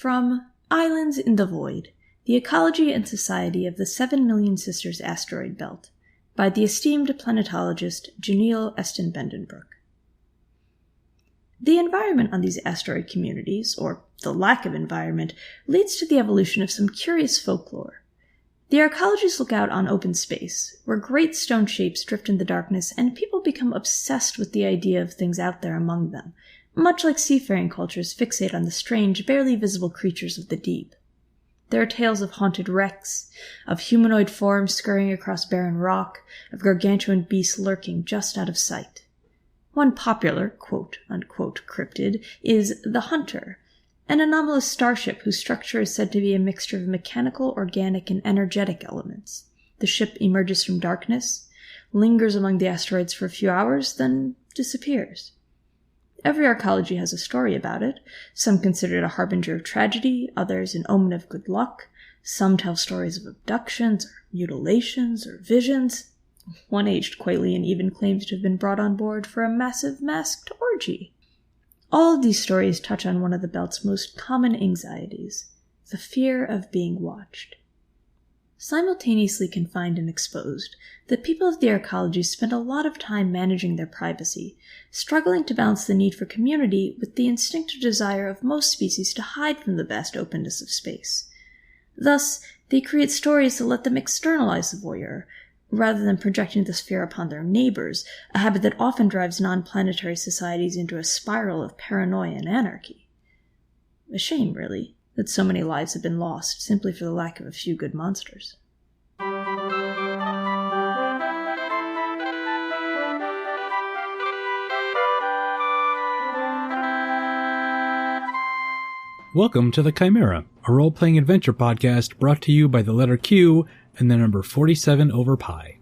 From Islands in the Void, The Ecology and Society of the 7 Million Sisters Asteroid Belt, by the esteemed planetologist Janelle Eston Bendenbrook. The environment on these asteroid communities, or the lack of environment, leads to the evolution of some curious folklore. The arcologies look out on open space, where great stone shapes drift in the darkness, and people become obsessed with the idea of things out there among them, much like seafaring cultures fixate on the strange, barely visible creatures of the deep. There are tales of haunted wrecks, of humanoid forms scurrying across barren rock, of gargantuan beasts lurking just out of sight. One popular, quote-unquote, cryptid is the Hunter, an anomalous starship whose structure is said to be a mixture of mechanical, organic, and energetic elements. The ship emerges from darkness, lingers among the asteroids for a few hours, then disappears. Every arcology has a story about it. Some consider it a harbinger of tragedy, others an omen of good luck. Some tell stories of abductions, or mutilations, or visions. One aged coyly and even claims to have been brought on board for a massive masked orgy. All of these stories touch on one of the Belt's most common anxieties, the fear of being watched. Simultaneously confined and exposed, the people of the arcology spend a lot of time managing their privacy, struggling to balance the need for community with the instinctive desire of most species to hide from the vast openness of space. Thus, they create stories that let them externalize the voyeur, rather than projecting this fear upon their neighbors, a habit that often drives non-planetary societies into a spiral of paranoia and anarchy. A shame, really, that so many lives have been lost simply for the lack of a few good monsters. Welcome to The Chimera, a role-playing adventure podcast brought to you by the letter Q and the number 47 over pi.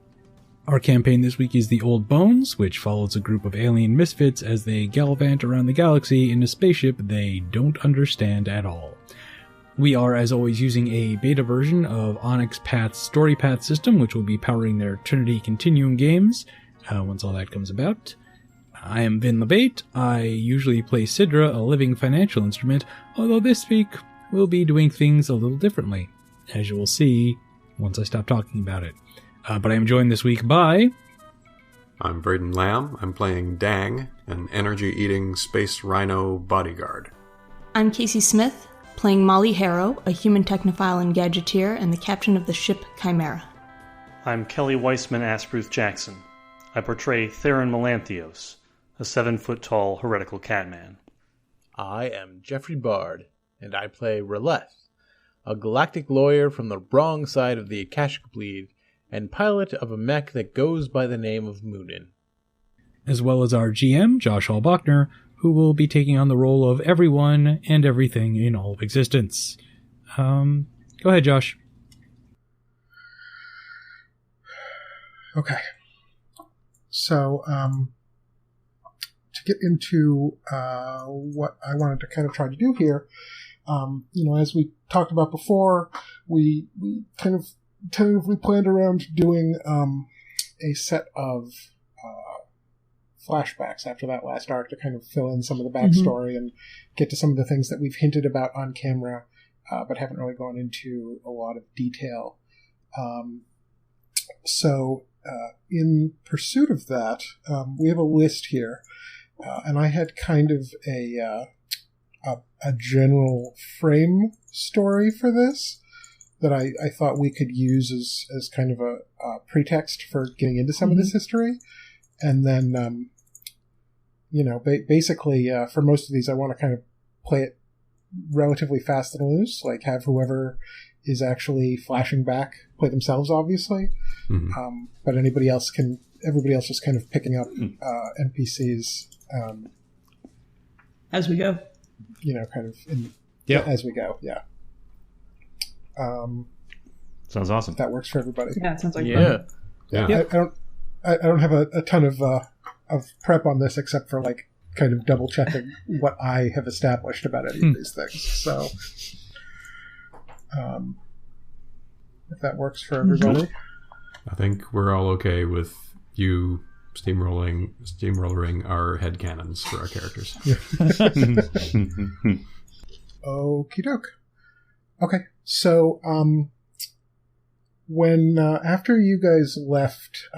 Our campaign this week is The Old Bones, which follows a group of alien misfits as they gallivant around the galaxy in a spaceship they don't understand at all. We are, as always, using a beta version of Onyx Path's StoryPath system, which will be powering their Trinity Continuum games once all that comes about. I am Vin LeBate. I usually play Sidra, a living financial instrument, although this week we'll be doing things a little differently, as you will see once I stop talking about it. But I am joined this week by... I'm Braden Lamb. I'm playing Dang, an energy-eating space rhino bodyguard. I'm Kacey Smith, playing Molly Harrow, a human technophile and gadgeteer, and the captain of the ship Chimera. I'm Kelly Weissman Asbruth Jackson. I portray Theron Melanthios, a 7-foot-tall heretical catman. I am Jeffrey Bard, and I play Releth, a galactic lawyer from the wrong side of the Akashic Bleed, and pilot of a mech that goes by the name of Moonin. As well as our GM, Josh Hall-Bachner, who will be taking on the role of everyone and everything in all of existence. Go ahead, Josh. Okay. So, to get into what I wanted to kind of try to do here, as we talked about before, we kind of tentatively planned around doing a set of flashbacks after that last arc to kind of fill in some of the backstory and get to some of the things that we've hinted about on camera, but haven't really gone into a lot of detail. So in pursuit of that, we have a list here, and I had kind of a general frame story for this that I thought we could use as kind of a pretext for getting into some of this history. And then, basically, for most of these, I want to kind of play it relatively fast and loose, like have whoever is actually flashing back play themselves, obviously. But everybody else just kind of picking up NPCs. As we go. Kind of as we go, yeah. Sounds awesome. If that works for everybody. Yeah, it sounds like Yeah. I don't have a ton of prep on this except for like kind of double checking what I have established about any of these things. So, if that works for everybody, I think we're all okay with you steamrolling our headcanons for our characters. Okie doke. Okay, so when after you guys left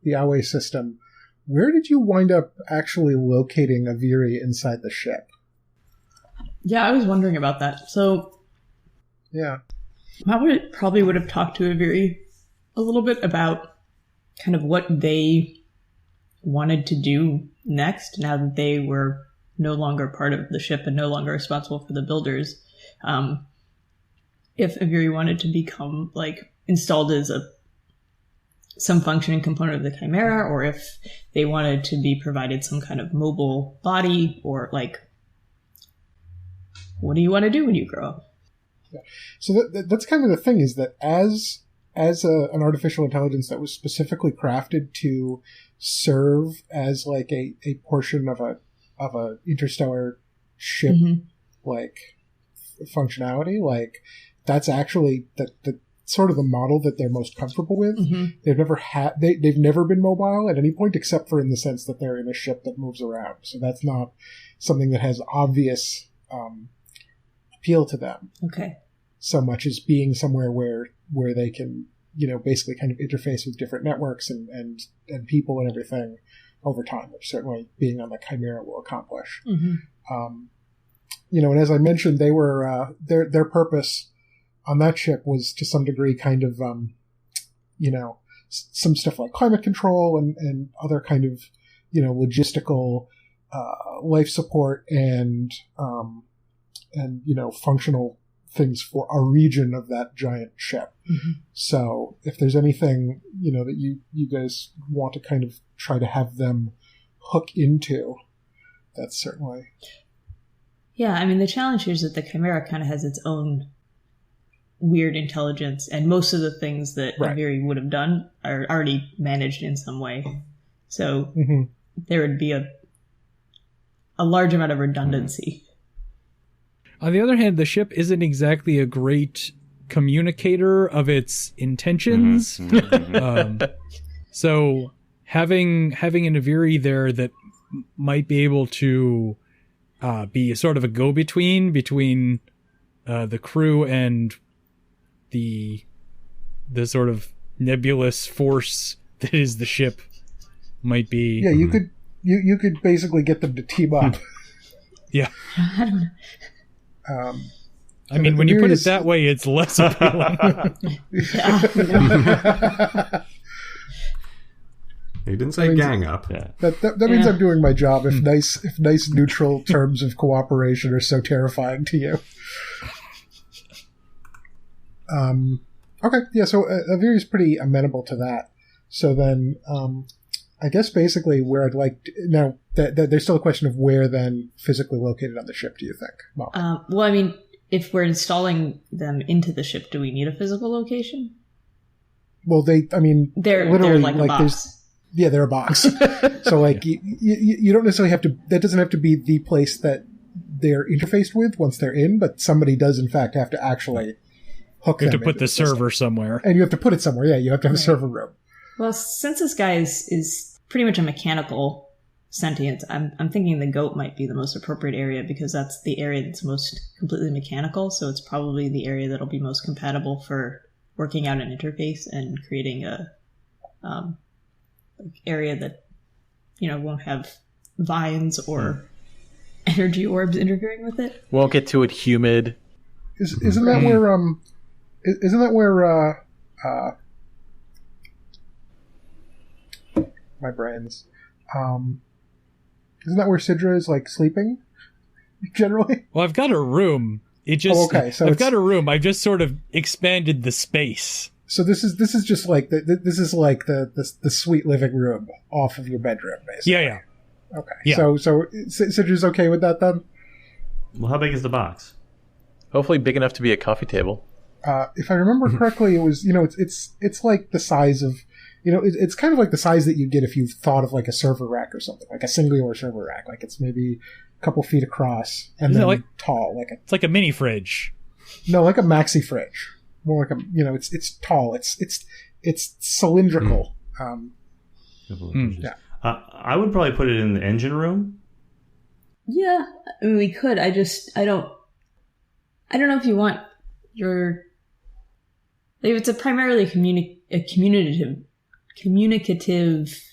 the Awe system, where did you wind up actually locating Aviri inside the ship? Yeah, I was wondering about that. So, Yeah. I probably would have talked to Aviri a little bit about kind of what they wanted to do next now that they were no longer part of the ship and no longer responsible for the builders. If Aviri wanted to become like installed as some functioning component of the Chimera, or if they wanted to be provided some kind of mobile body, or like, what do you want to do when you grow up? Yeah. So that's kind of the thing, is that as an artificial intelligence that was specifically crafted to serve as like a portion of a interstellar ship, like functionality, like that's actually the sort of the model that they're most comfortable with. They've never been mobile at any point, except for in the sense that they're in a ship that moves around. So that's not something that has obvious appeal to them. Okay. So much as being somewhere where they can, basically kind of interface with different networks and people and everything over time, which certainly being on the Chimera will accomplish. And as I mentioned, they were their purpose on that ship was to some degree kind of some stuff like climate control and other kind of logistical life support and functional things for a region of that giant ship. So if there's anything that you guys want to kind of try to have them hook into, that's certainly. Yeah, I mean, the challenge here is that the Chimera kind of has its own weird intelligence, and most of the things that Aviri would have done are already managed in some way. So there would be a large amount of redundancy. On the other hand, the ship isn't exactly a great communicator of its intentions. So having an Aviri there that might be able to be sort of a go-between between the crew and the sort of nebulous force that is the ship might be. Yeah, you could basically get them to team up. Yeah. I don't know. I mean, when you put it that way, it's less appealing. He didn't say gang up. Yeah. That means I'm doing my job. If nice neutral terms of cooperation are so terrifying to you. Okay, yeah. So Aviri's pretty amenable to that. So then, I guess basically where I'd like to, now there's still a question of where then physically located on the ship. Do you think? Well, I mean, if we're installing them into the ship, do we need a physical location? Well, they're literally like a box. They're a box. So like you don't necessarily have to. That doesn't have to be the place that they're interfaced with once they're in, but somebody does in fact have to actually hook them. You have to put the server somewhere, and you have to put it somewhere. Yeah, you have to have a server room. Well, since this guy is pretty much a mechanical sentience, I'm thinking the goat might be the most appropriate area, because that's the area that's most completely mechanical. So it's probably the area that'll be most compatible for working out an interface and creating a area that won't have vines or energy orbs interfering with it. Won't get too humid. Isn't that where my brains. Isn't that where Sidra is like sleeping? Generally? Well, I've got a room. So I've got a room. I've just sort of expanded the space. So this is just like the sweet living room off of your bedroom, basically. Yeah. Okay. Yeah. So Sidra's okay with that then? Well, how big is the box? Hopefully big enough to be a coffee table. If I remember correctly, it was it's like the size of it's kind of like the size that you get if you thought of like a server rack or something, like a singular server rack. Like it's maybe a couple feet across and then tall, it's like a mini fridge. No, like a maxi fridge. More like a it's tall. It's cylindrical. Yeah. I would probably put it in the engine room. Yeah, I mean we could. I don't I don't know if you want your... Like, if it's a primarily communicative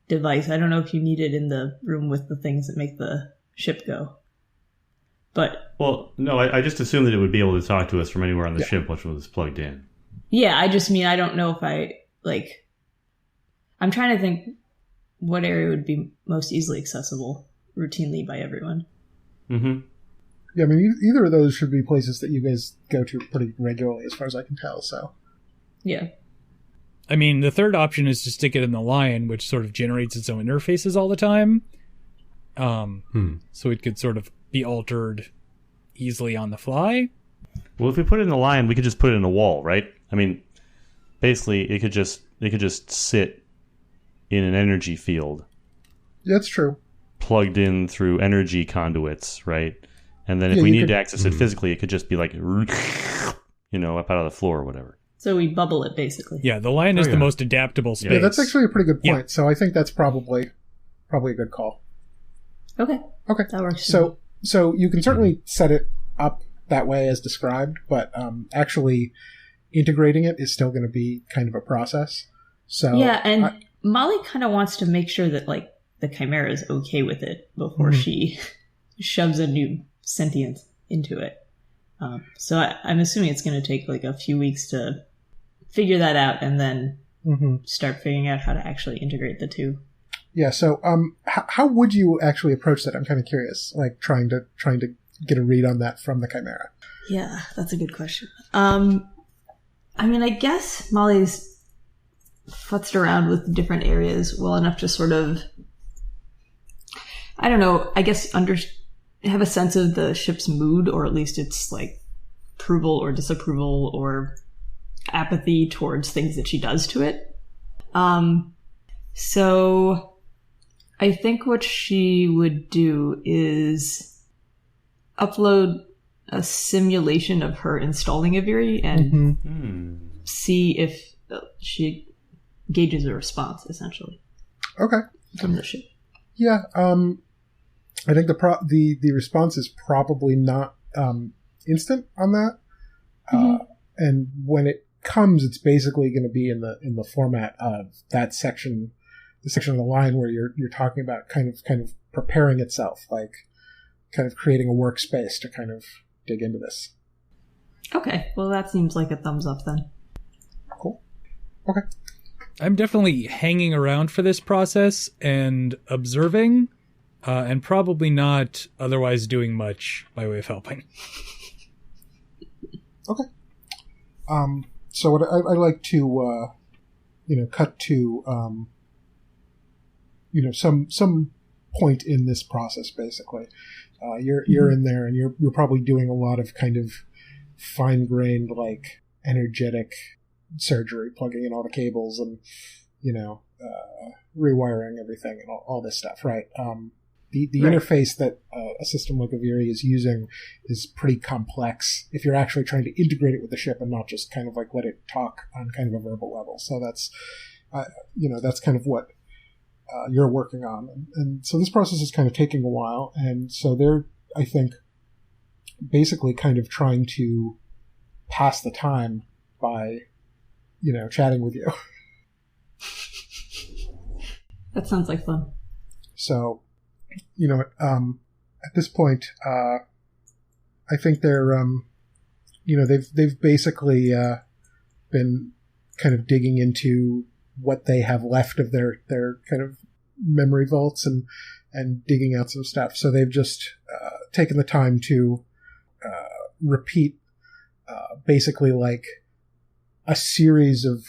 device, I don't know if you need it in the room with the things that make the ship go. But... Well, no, I just assumed that it would be able to talk to us from anywhere on the ship once it was plugged in. Yeah, I just mean I don't know if I, like... I'm trying to think what area would be most easily accessible routinely by everyone. Mm-hmm. Yeah, I mean, either of those should be places that you guys go to pretty regularly, as far as I can tell, so... Yeah. I mean, the third option is to stick it in the Lion, which sort of generates its own interfaces all the time. So it could sort of be altered easily on the fly. Well, if we put it in the Lion, we could just put it in a wall, right? I mean, basically, it could just sit in an energy field. That's true. Plugged in through energy conduits, right? And then if we need to access it physically, it could just be like, you know, up out of the floor or whatever. So we bubble it, basically. Yeah, the Lion is the most adaptable space. Yeah, that's actually a pretty good point. Yeah. So I think that's probably a good call. Okay. That works. So you can certainly set it up that way as described, but actually integrating it is still going to be kind of a process. So yeah, and Molly kind of wants to make sure that, like, the Chimera is okay with it before she shoves a new sentience into it. So I'm assuming it's going to take like a few weeks to figure that out and then start figuring out how to actually integrate the two. Yeah. So how would you actually approach that? I'm kind of curious, like trying to get a read on that from the Chimera. Yeah, that's a good question. I mean, I guess Molly's futzed around with different areas well enough to sort of, I don't know, I guess have a sense of the ship's mood, or at least its like approval or disapproval or apathy towards things that she does to it. So I think what she would do is upload a simulation of her installing Aviri and see if she gauges a response, essentially. Okay. From the ship. Yeah. I think the response is probably not instant on that, and when it comes, it's basically going to be in the format of that section, the section of the line where you're talking about kind of preparing itself, like kind of creating a workspace to kind of dig into this. Okay, well that seems like a thumbs up then. Cool. Okay. I'm definitely hanging around for this process and observing. And probably not otherwise doing much by way of helping. Okay. So what I like to, cut to, some point in this process. Basically, you're in there, and you're probably doing a lot of kind of fine-grained, like energetic surgery, plugging in all the cables and rewiring everything and all this stuff, right? The interface that a system like Aviri is using is pretty complex if you're actually trying to integrate it with the ship and not just kind of like let it talk on kind of a verbal level. So that's, that's kind of what you're working on. And so this process is kind of taking a while. And so they're, I think, basically kind of trying to pass the time by, chatting with you. That sounds like fun. So... at this point, I think they're, they've basically been kind of digging into what they have left of their kind of memory vaults and digging out some stuff. So they've just taken the time to repeat basically like a series of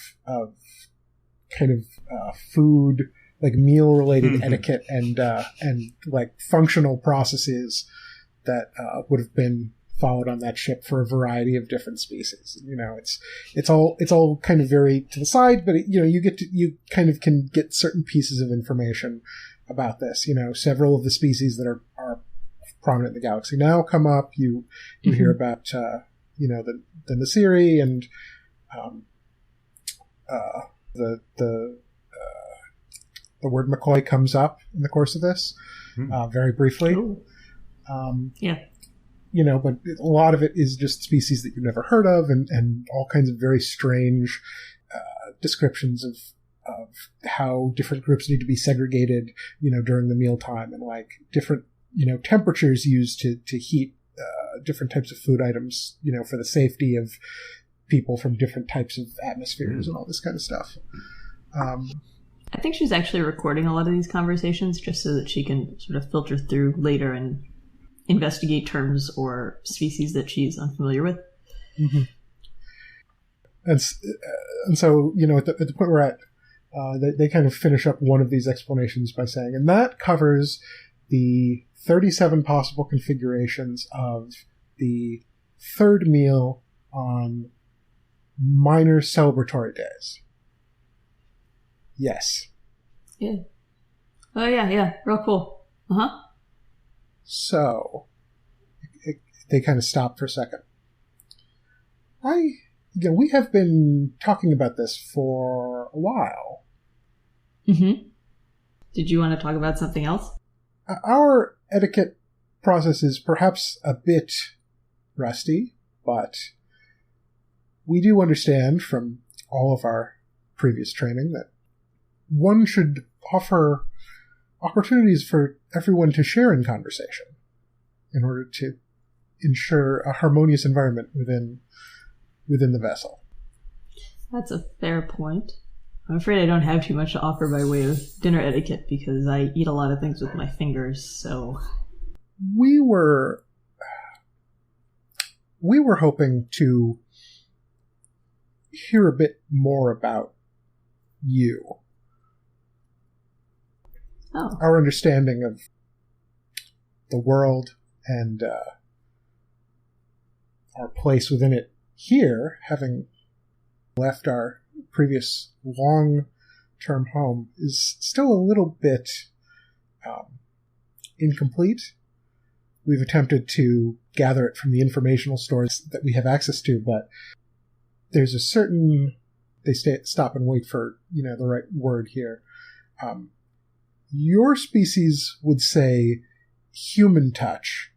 kind of food, like meal-related etiquette and like functional processes that would have been followed on that ship for a variety of different species. It's all kind of very to the side, but you kind of can get certain pieces of information about this. Several of the species that are prominent in the galaxy now come up. You hear about the Nasiri and the word McCoy comes up in the course of this, very briefly. Yeah. but a lot of it is just species that you've never heard of, and all kinds of very strange descriptions of how different groups need to be segregated, during the mealtime, and like different, temperatures used to heat different types of food items, for the safety of people from different types of atmospheres and all this kind of stuff. I think she's actually recording a lot of these conversations just so that she can sort of filter through later and investigate terms or species that she's unfamiliar with. Mm-hmm. And so, at the point we're at, they kind of finish up one of these explanations by saying, and that covers the 37 possible configurations of the third meal on minor celebratory days. Yes. Yeah. Oh, yeah. Real cool. Uh-huh. So, they kind of stop for a second. We have been talking about this for a while. Mm-hmm. Did you want to talk about something else? Our etiquette process is perhaps a bit rusty, but we do understand from all of our previous training that one should offer opportunities for everyone to share in conversation in order to ensure a harmonious environment within the vessel. That's a fair point. I'm afraid I don't have too much to offer by way of dinner etiquette because I eat a lot of things with my fingers, so... We were hoping to hear a bit more about you. Oh. Our understanding of the world and our place within it here, having left our previous long-term home, is still a little bit incomplete. We've attempted to gather it from the informational stores that we have access to, but there's a certain... They stop and wait for, the right word here. Your species would say human touch.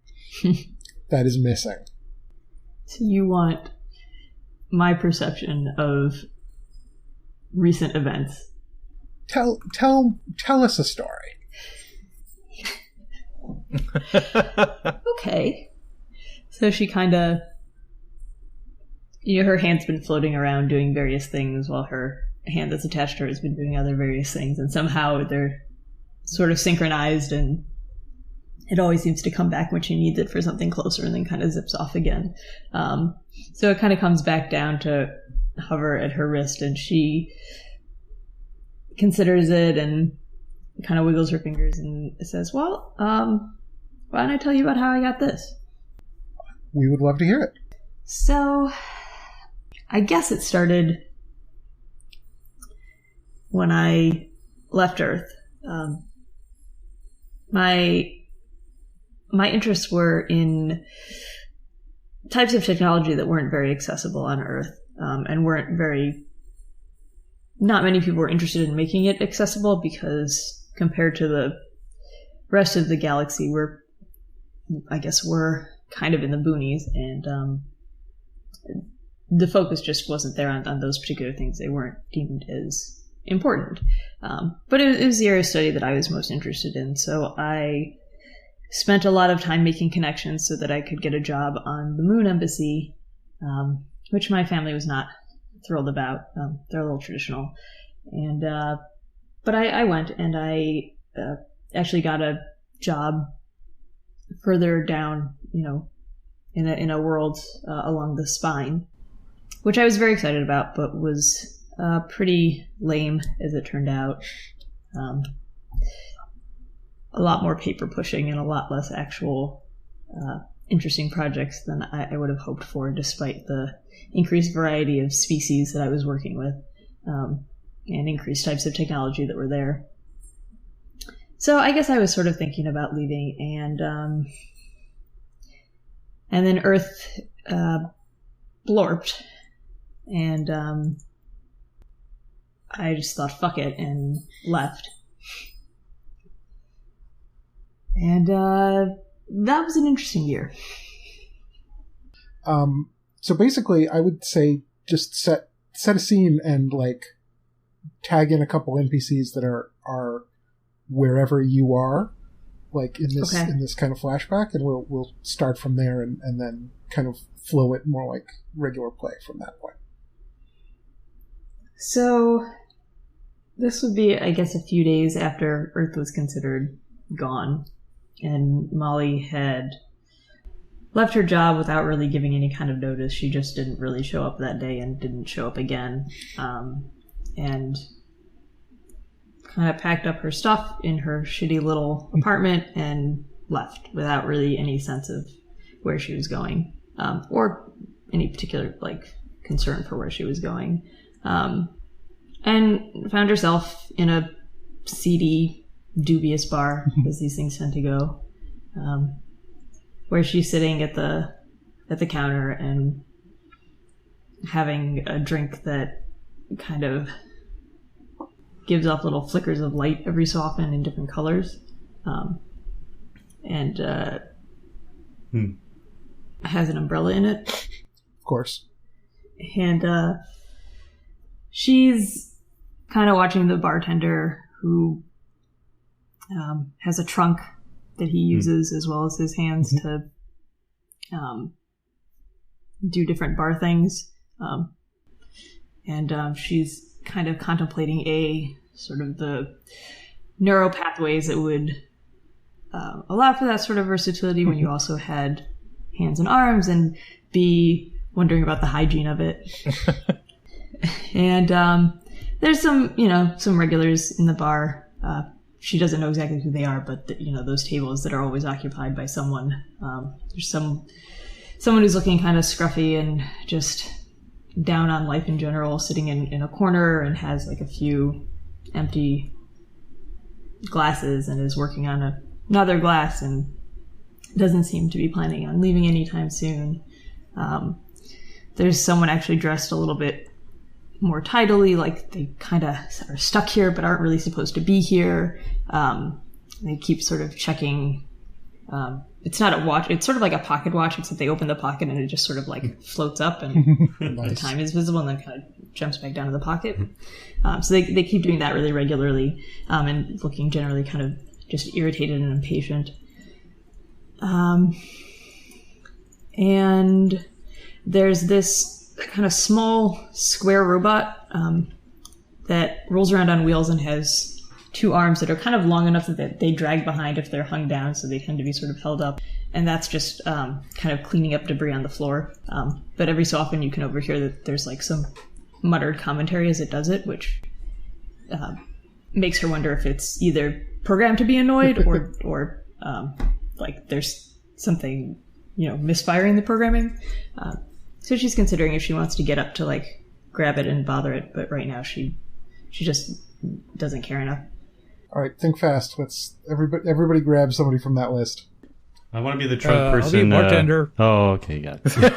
That is missing. So you want my perception of recent events? Tell us a story. Okay. So she kind of... her hand's been floating around doing various things while her hand that's attached to her has been doing other various things, and somehow they're sort of synchronized, and it always seems to come back when she needs it for something closer and then kind of zips off again. So it kind of comes back down to hover at her wrist, and she considers it and kind of wiggles her fingers and says, well, why don't I tell you about how I got this? We would love to hear it. So, I guess it started when I left Earth. My interests were in types of technology that weren't very accessible on Earth, and not many people were interested in making it accessible because compared to the rest of the galaxy, we're kind of in the boonies, and the focus just wasn't there on those particular things. They weren't deemed as important. But it was the area of study that I was most interested in, so I spent a lot of time making connections so that I could get a job on the Moon Embassy, which my family was not thrilled about. They're a little traditional. And but I went, and I actually got a job further down, in a world along the spine, which I was very excited about, but was pretty lame as it turned out. A lot more paper pushing and a lot less actual interesting projects than I would have hoped for, despite the increased variety of species that I was working with, and increased types of technology that were there. So I guess I was sort of thinking about leaving, and then Earth blorped, and I just thought, fuck it, and left. And that was an interesting year. So basically, I would say just set a scene and like tag in a couple NPCs that are wherever you are, like in this kind of flashback, and we'll start from there and then kind of flow it more like regular play from that point. So this would be, I guess, a few days after Earth was considered gone, and Molly had left her job without really giving any kind of notice. She just didn't really show up that day and didn't show up again. And kind of packed up her stuff in her shitty little apartment and left without really any sense of where she was going, or any particular like concern for where she was going. And found herself in a seedy, dubious bar, as these things tend to go, where she's sitting at the counter and having a drink that kind of gives off little flickers of light every so often in different colors, and has an umbrella in it. Of course. And she's kind of watching the bartender, who has a trunk that he uses as well as his hands to do different bar things. And she's kind of contemplating sort of the neural pathways that would allow for that sort of versatility when you also had hands and arms, and be wondering about the hygiene of it. And there's some regulars in the bar. She doesn't know exactly who they are, but those tables that are always occupied by someone. There's someone who's looking kind of scruffy and just down on life in general, sitting in a corner and has like a few empty glasses and is working on another glass and doesn't seem to be planning on leaving anytime soon. There's someone actually dressed a little bit more tidily, like they kind of are stuck here but aren't really supposed to be here. They keep sort of checking. It's not a watch, it's sort of like a pocket watch, except they open the pocket and it just sort of like floats up and nice. The time is visible and then kind of jumps back down to the pocket. So they keep doing that really regularly, and looking generally kind of just irritated and impatient. And there's this kind of small square robot that rolls around on wheels and has two arms that are kind of long enough that they drag behind if they're hung down, so they tend to be sort of held up. And that's just kind of cleaning up debris on the floor. But every so often you can overhear that there's like some muttered commentary as it does it, which makes her wonder if it's either programmed to be annoyed or like there's something, misfiring the programming. So she's considering if she wants to get up to like grab it and bother it, but right now she just doesn't care enough. All right, think fast. Let's everybody grab somebody from that list. I want to be the trunk person. I'll be a bartender. Oh, okay, got it.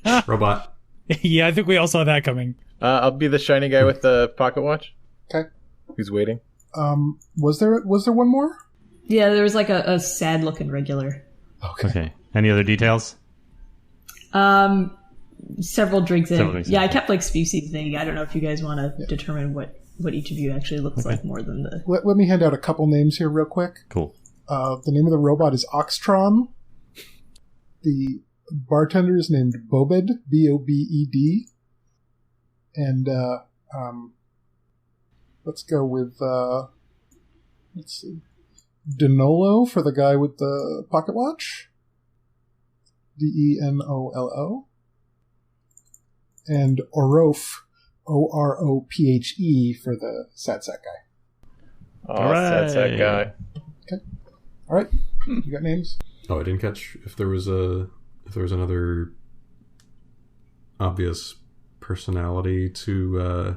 Yep. Robot. Yeah, I think we all saw that coming. I'll be the shiny guy with the pocket watch. Okay. Who's waiting? Was there one more? Yeah, there was like a sad looking regular. Okay. Any other details? Several drinks in. I kept like species thing. I don't know if you guys want to determine what each of you actually looks like more than the... Let me hand out a couple names here real quick. Cool. The name of the robot is Oxtron. The bartender is named Bobed, Bobed. And let's go with, let's see, Denolo for the guy with the pocket watch. Denolo. And Orof, Orophe, for the Sad Sack guy. Oh, right. Sad Sack guy. Okay. All right. You got names? Oh, I didn't catch if there was another obvious personality to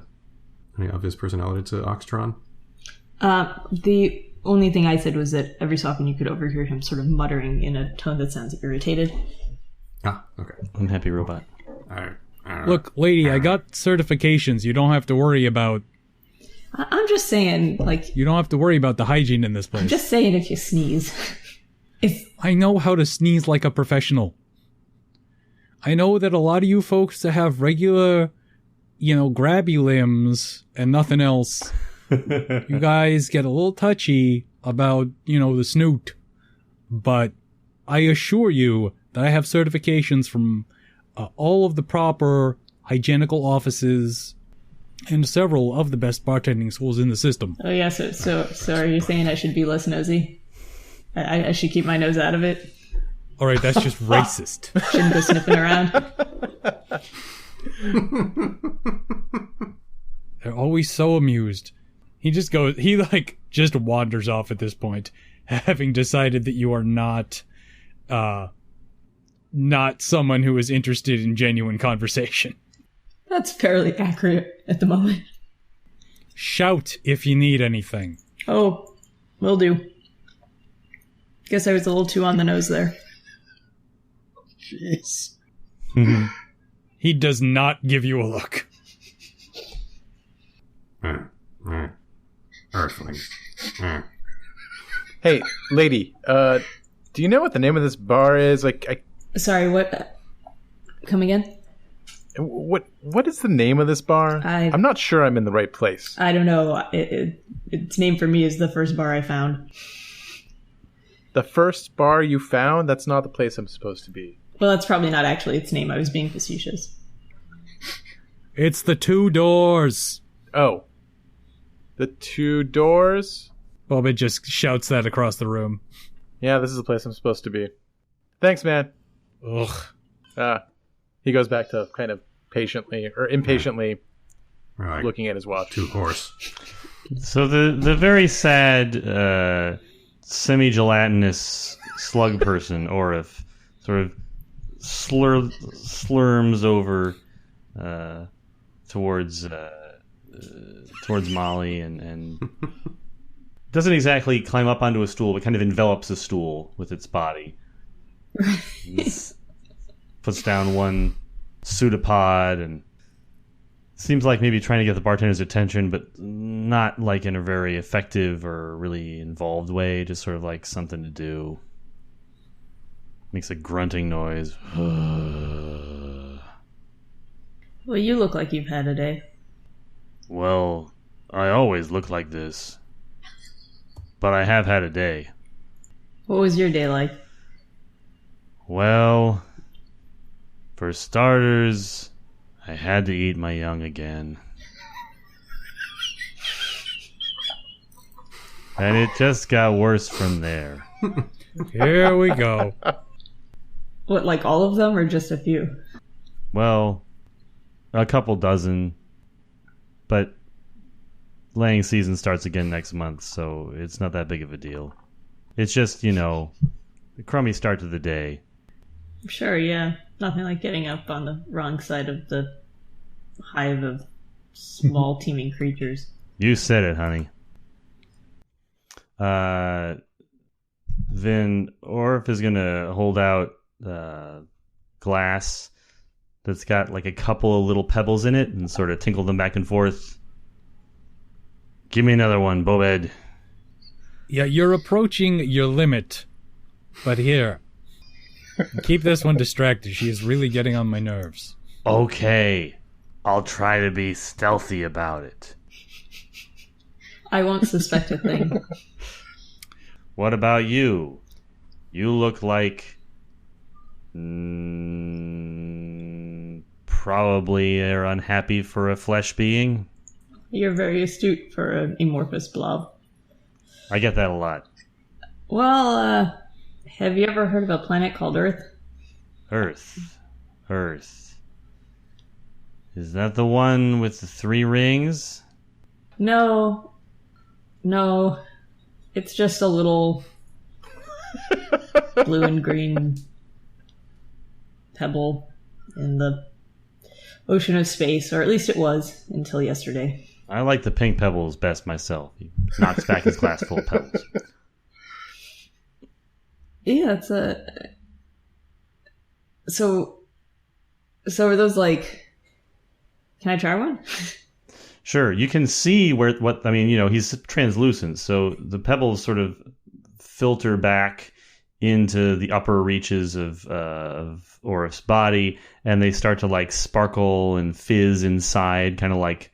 Oxtron. The only thing I said was that every so often you could overhear him sort of muttering in a tone that sounds irritated. Ah, okay. Unhappy robot. All right. Look, lady, I got certifications. You don't have to worry about... I'm just saying, like... You don't have to worry about the hygiene in this place. I'm just saying if you sneeze. I know how to sneeze like a professional. I know that a lot of you folks that have regular, grabby limbs and nothing else, you guys get a little touchy about, the snoot. But I assure you that I have certifications from all of the proper hygienical offices and several of the best bartending schools in the system. Oh yeah, so are you saying I should be less nosy? I should keep my nose out of it? All right, that's just racist. Shouldn't go sniffing around? They're always so amused. He just wanders off at this point, having decided that you are not someone who is interested in genuine conversation. That's fairly accurate at the moment. Shout if you need anything. Oh, will do. Guess I was a little too on the nose there. Jeez. He does not give you a look. Earthlings. Hey, lady, do you know what the name of this bar is? Sorry, what? Come again? What is the name of this bar? I'm not sure I'm in the right place. I don't know. Its name for me is the first bar I found. The first bar you found? That's not the place I'm supposed to be. Well, that's probably not actually its name. I was being facetious. It's the Two Doors. Oh. The Two Doors? Bobbit just shouts that across the room. Yeah, this is the place I'm supposed to be. Thanks, man. Ugh. He goes back to kind of impatiently Right. looking at his watch. Two horse. So the very sad semi-gelatinous slug person, Orif, sort of slurms over towards Molly and doesn't exactly climb up onto a stool, but kind of envelops a stool with its body. Puts down one pseudopod and seems like maybe trying to get the bartender's attention, but not like in a very effective or really involved way, just sort of like something to do. Makes a grunting noise. Well, you look like you've had a day. Well, I always look like this. But I have had a day. What was your day like? Well, for starters, I had to eat my young again. And it just got worse from there. Here we go. What, like all of them or just a few? Well, a couple dozen. But laying season starts again next month, so it's not that big of a deal. It's just, a crummy start to the day. Sure, yeah. Nothing like getting up on the wrong side of the hive of small teeming creatures. You said it, honey. Then Orf is going to hold out glass that's got like a couple of little pebbles in it and sort of tinkle them back and forth. Give me another one, Bobed. Yeah, you're approaching your limit. But here, keep this one distracted. She is really getting on my nerves. Okay. I'll try to be stealthy about it. I won't suspect a thing. What about you? You look like... probably are unhappy for a flesh being. You're very astute for an amorphous blob. I get that a lot. Well, have you ever heard of a planet called Earth? Earth. Is that the one with the 3 rings? No. It's just a little blue and green pebble in the ocean of space, or at least it was until yesterday. I like the pink pebbles best myself. He knocks back his glass full of pebbles. Yeah, it's a... So are those like... Can I try one? Sure, you can see he's translucent, so the pebbles sort of filter back into the upper reaches of Orif's body, and they start to like sparkle and fizz inside, kind of like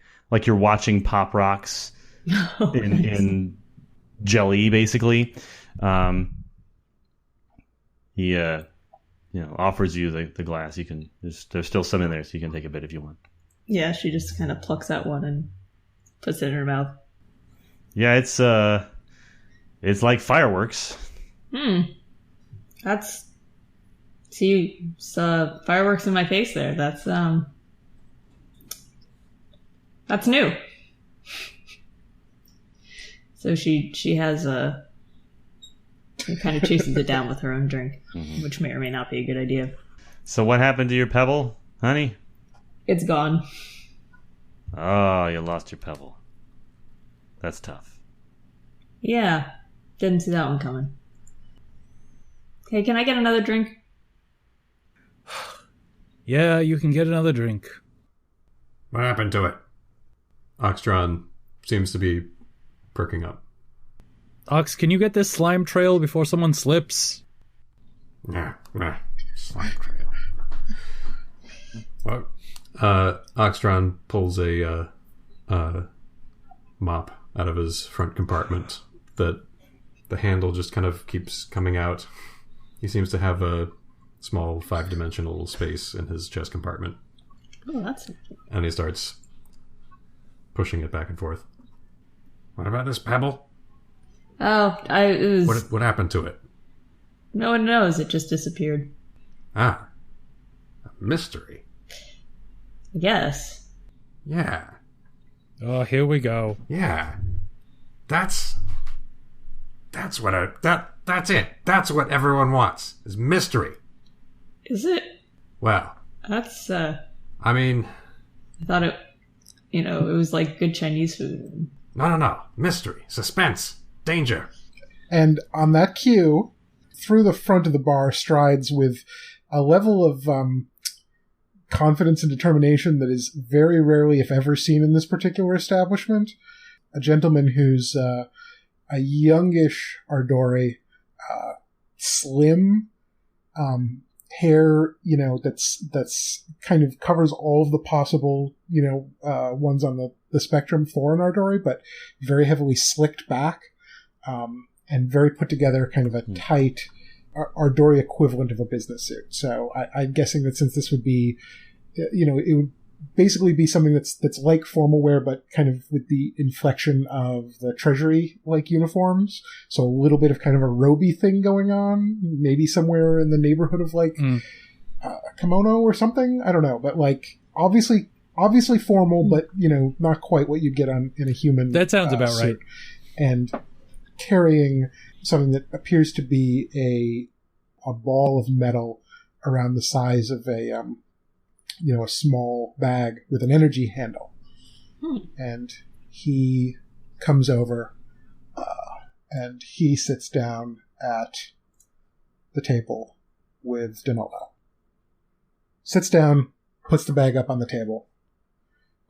you're watching Pop Rocks in jelly, basically. He offers you the glass. You can there's still some in there, so you can take a bit if you want. Yeah, she just kind of plucks out one and puts it in her mouth. Yeah, it's like fireworks. That's fireworks in my face there. That's new. So she has kind of chases it down with her own drink, which may or may not be a good idea. So what happened to your pebble, honey? It's gone. Oh, you lost your pebble. That's tough. Yeah, didn't see that one coming. Hey, can I get another drink? Yeah, you can get another drink. What happened to it? Oxtron seems to be perking up. Ox, can you get this slime trail before someone slips? Nah, slime trail. What? Oxtron pulls a mop out of his front compartment that the handle just kind of keeps coming out. He seems to have a small 5-dimensional space in his chest compartment. Oh, that's... And he starts pushing it back and forth. What about this pebble? Oh, it was... What happened to it? No one knows. It just disappeared. Ah. A mystery. I guess. Yeah. Oh, here we go. Yeah. That's what that's it. That's what everyone wants. Is mystery. Is it? Well. That's, I mean... I thought it was like good Chinese food. No. Mystery. Suspense. Danger. And on that cue, through the front of the bar strides with a level of confidence and determination that is very rarely, if ever, seen in this particular establishment. A gentleman who's a youngish Ardori, slim, hair, that's kind of covers all of the possible, ones on the spectrum for an Ardori, but very heavily slicked back, and very put together, kind of a tight Ardori equivalent of a business suit. So I'm guessing that since this would be, it would basically be something that's like formal wear, but kind of with the inflection of the treasury like uniforms. So a little bit of kind of a roby thing going on, maybe somewhere in the neighborhood of like a kimono or something. I don't know, but like obviously formal, but not quite what you get in a human. That sounds about suit. right. And carrying something that appears to be a ball of metal around the size of a small bag with an energy handle. And he comes over and he sits down at the table with Donaldo. Sits down, puts the bag up on the table,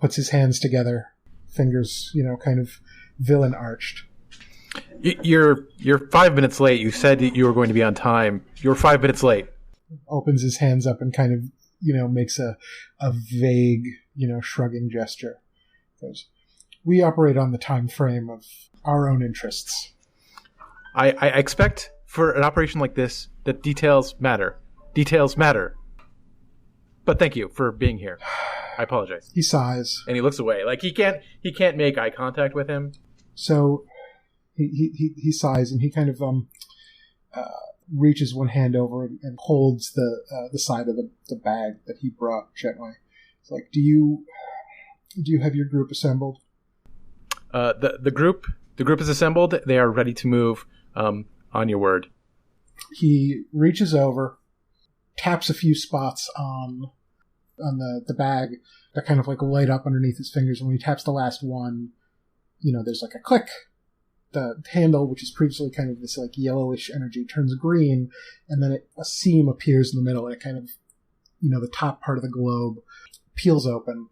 puts his hands together, fingers, kind of villain arched. You're 5 minutes late. You said that you were going to be on time. You're 5 minutes late. Opens his hands up and kind of, makes a vague, shrugging gesture. Goes, we operate on the time frame of our own interests. I expect for an operation like this that details matter. Details matter. But thank you for being here. I apologize. He sighs. And he looks away. Like he can't make eye contact with him. So he sighs and he kind of reaches one hand over and holds the side of the bag that he brought gently. It's like, do you have your group assembled? The group is assembled. They are ready to move. On your word. He reaches over, taps a few spots on the bag that kind of like light up underneath his fingers. And when he taps the last one, there's like a click. The handle, which is previously kind of this like yellowish energy, turns green, and then a seam appears in the middle, and it kind of, the top part of the globe peels open,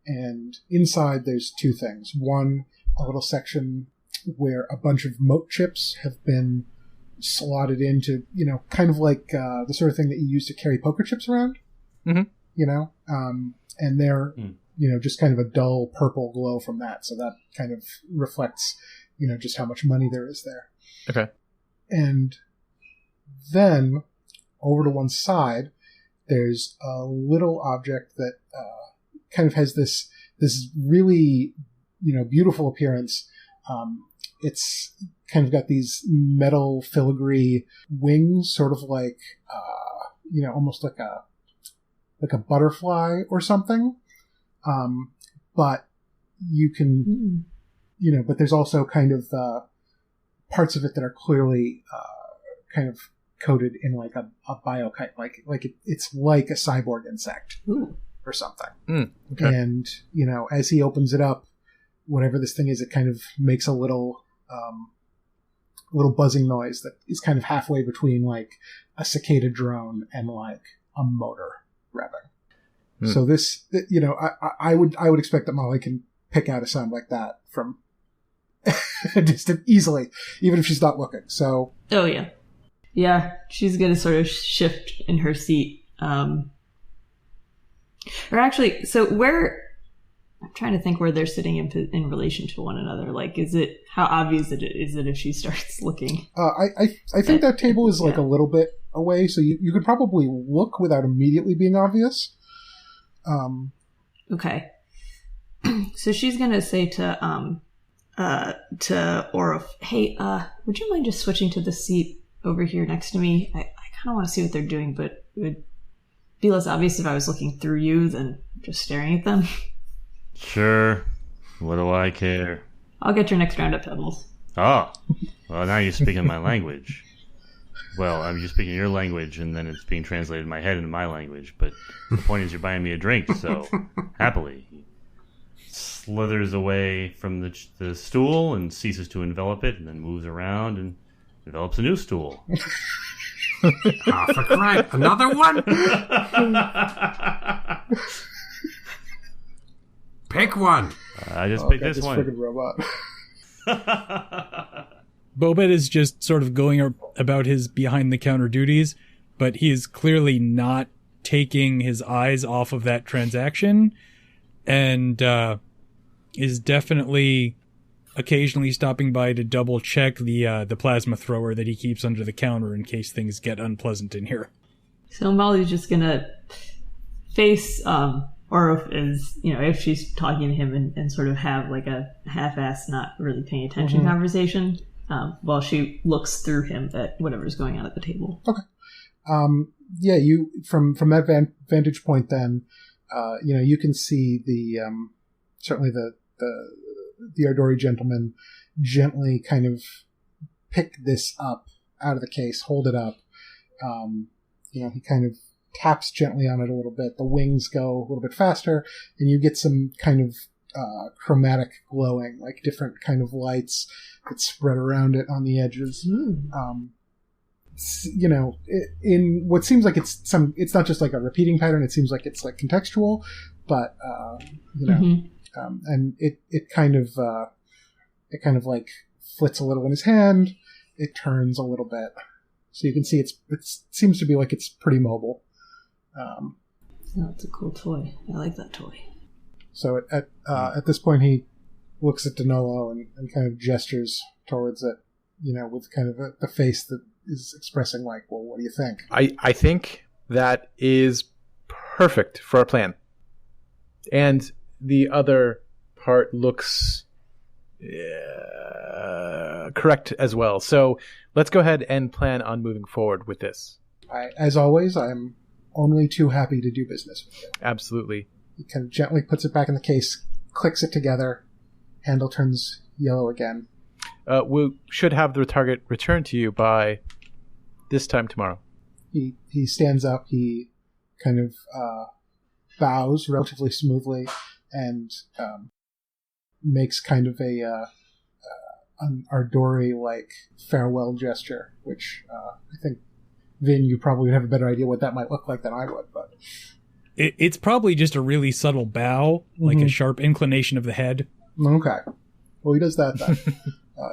and inside there's two things. One, a little section where a bunch of mote chips have been slotted into, kind of like the sort of thing that you use to carry poker chips around. Mm-hmm. And they're, just kind of a dull purple glow from that. So that kind of reflects, just how much money there is there. Okay. And then over to one side, there's a little object that kind of has this really, beautiful appearance. It's kind of got these metal filigree wings, sort of like, almost like a butterfly or something. But you can, but there's also kind of parts of it that are clearly kind of coated in like a biokite, like it's like a cyborg insect. Ooh. Or something. Okay. And, as he opens it up, whatever this thing is, it kind of makes a little buzzing noise that is kind of halfway between like a cicada drone and like a motor revving. So this, I would expect that Molly can pick out a sound like that from a distance easily, even if she's not looking. So. Oh yeah. Yeah. She's going to sort of shift in her seat. Or actually, so I'm trying to think where they're sitting in relation to one another. Like, how obvious is it if she starts looking? I think that table is like a little bit away, so you could probably look without immediately being obvious. Okay. So she's going to say to Orif, hey, would you mind just switching to the seat over here next to me? I kind of want to see what they're doing, but it would be less obvious if I was looking through you than just staring at them. Sure. What do I care? I'll get your next round of pebbles. Oh. Well, now you're speaking my language. Well, you're speaking your language, and then it's being translated in my head into my language. But the point is you're buying me a drink, so happily. He slithers away from the stool and ceases to envelop it, and then moves around and develops a new stool. For crying, another one? Pick one. I just picked this one. Friggin' robot. Bobet is just sort of going about his behind-the-counter duties, but he is clearly not taking his eyes off of that transaction, and is definitely occasionally stopping by to double-check the plasma thrower that he keeps under the counter in case things get unpleasant in here. So Molly's just gonna face Orif as, if she's talking to him and sort of have like a half-assed, not really paying attention conversation, while she looks through him at whatever's going on at the table. Okay. You from that vantage point, then, you can see certainly the Ardori gentleman gently kind of pick this up out of the case, hold it up. He kind of taps gently on it a little bit. The wings go a little bit faster, and you get some kind of chromatic glowing, like different kind of lights that spread around it on the edges. In what seems like it's not just like a repeating pattern. It seems like it's like contextual, but and it kind of like flits a little in his hand. It turns a little bit, so you can see it seems to be like it's pretty mobile. That's a cool toy. I like that toy. So at this point, he looks at Danilo and kind of gestures towards it, with kind of the face that is expressing like, well, what do you think? I think that is perfect for our plan. And the other part looks correct as well. So let's go ahead and plan on moving forward with this. As always, I'm only too happy to do business with you. Absolutely. He kind of gently puts it back in the case, clicks it together, handle turns yellow again. We should have the target returned to you by this time tomorrow. He stands up, he kind of bows relatively smoothly, and makes kind of an Ardori-like farewell gesture, which I think, Vin, you probably would have a better idea what that might look like than I would, but... It's probably just a really subtle bow, like a sharp inclination of the head. Okay. Well, he does that then.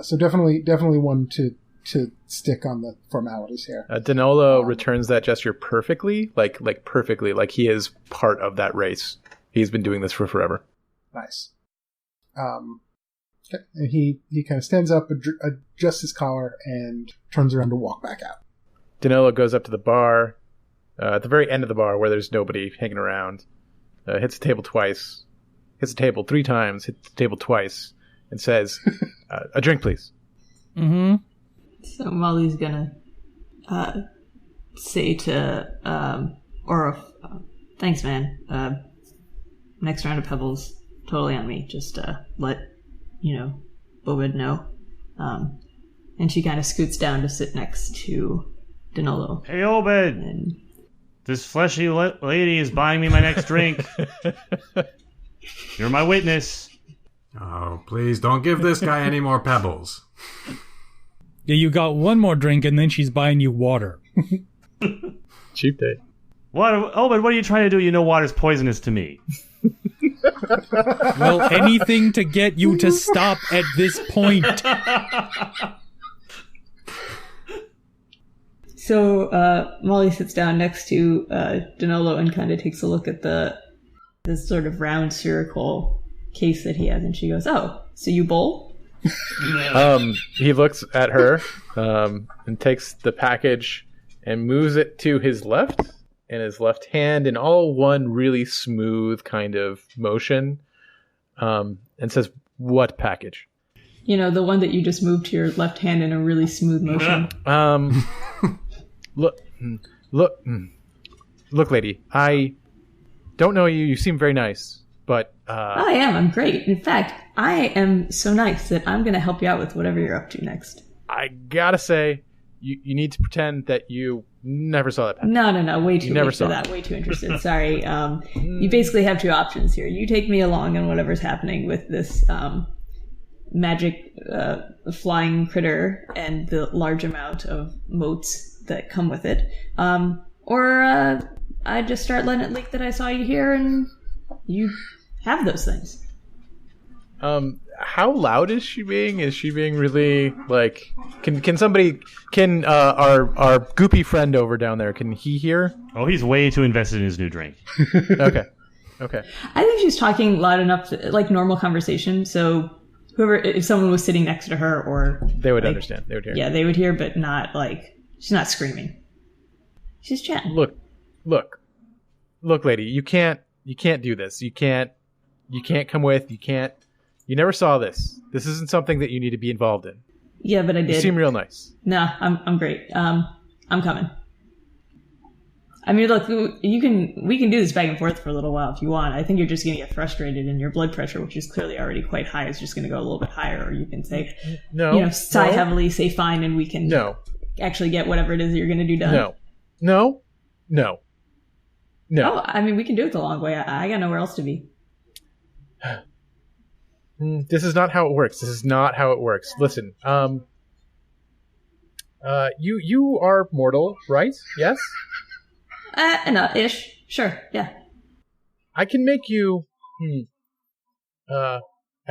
So definitely one to to stick on the formalities here. Danilo returns that gesture perfectly, like perfectly, like he is part of that race. He's been doing this for forever. Nice. Okay. And he kind of stands up, adjusts his collar, and turns around to walk back out. Danilo goes up to the bar, at the very end of the bar where there's nobody hanging around, hits the table twice, hits the table 3 times, hits the table twice, and says, a drink, please. Mm-hmm. So Molly's gonna say to Orif, thanks, man. Next round of pebbles, totally on me. Just let, Bobid know. And she kind of scoots down to sit next to Danilo. Hey, Obed! This fleshy lady is buying me my next drink. You're my witness. Oh, please don't give this guy any more pebbles. Yeah, you got one more drink and then she's buying you water. Cheap date. What, Obed, what are you trying to do? You know water's poisonous to me. Well, anything to get you to stop at this point. So Molly sits down next to Danilo and kind of takes a look at this sort of round spherical case that he has, and she goes, "Oh, so you bowl?" He looks at her and takes the package and moves it to his left in his left hand in all one really smooth kind of motion, and says, "What package?" The one that you just moved to your left hand in a really smooth motion. Look, lady, I don't know you. You seem very nice, but... I am. I'm great. In fact, I am so nice that I'm going to help you out with whatever you're up to next. I gotta say, you need to pretend that you never saw that package. No. Way too late for that. Way too interested. Sorry. You basically have 2 options here. You take me along on whatever's happening with this magic flying critter and the large amount of motes that come with it, or I just start letting it leak that I saw you here and you have those things. How loud is she being? Is she being really like? Can somebody? Can our goopy friend over down there? Can he hear? Oh, he's way too invested in his new drink. Okay. I think she's talking loud enough, like normal conversation. So if someone was sitting next to her, or they would understand. They would hear. Yeah, they would hear, but not like. She's not screaming. She's chatting. Look, lady, you can't do this. You can't come with. You never saw this. This isn't something that you need to be involved in. Yeah, but I did. You seem real nice. No, I'm great. I'm coming. I mean, look, we can do this back and forth for a little while if you want. I think you're just going to get frustrated, and your blood pressure, which is clearly already quite high, is just going to go a little bit higher. Or you can say, sigh heavily, say fine, and we can actually get whatever it is that you're going to do done. No. Oh, I mean, we can do it the long way. I got nowhere else to be. This is not how it works. Listen, you are mortal, right? Yes? Ish. Sure, yeah. I can make you, I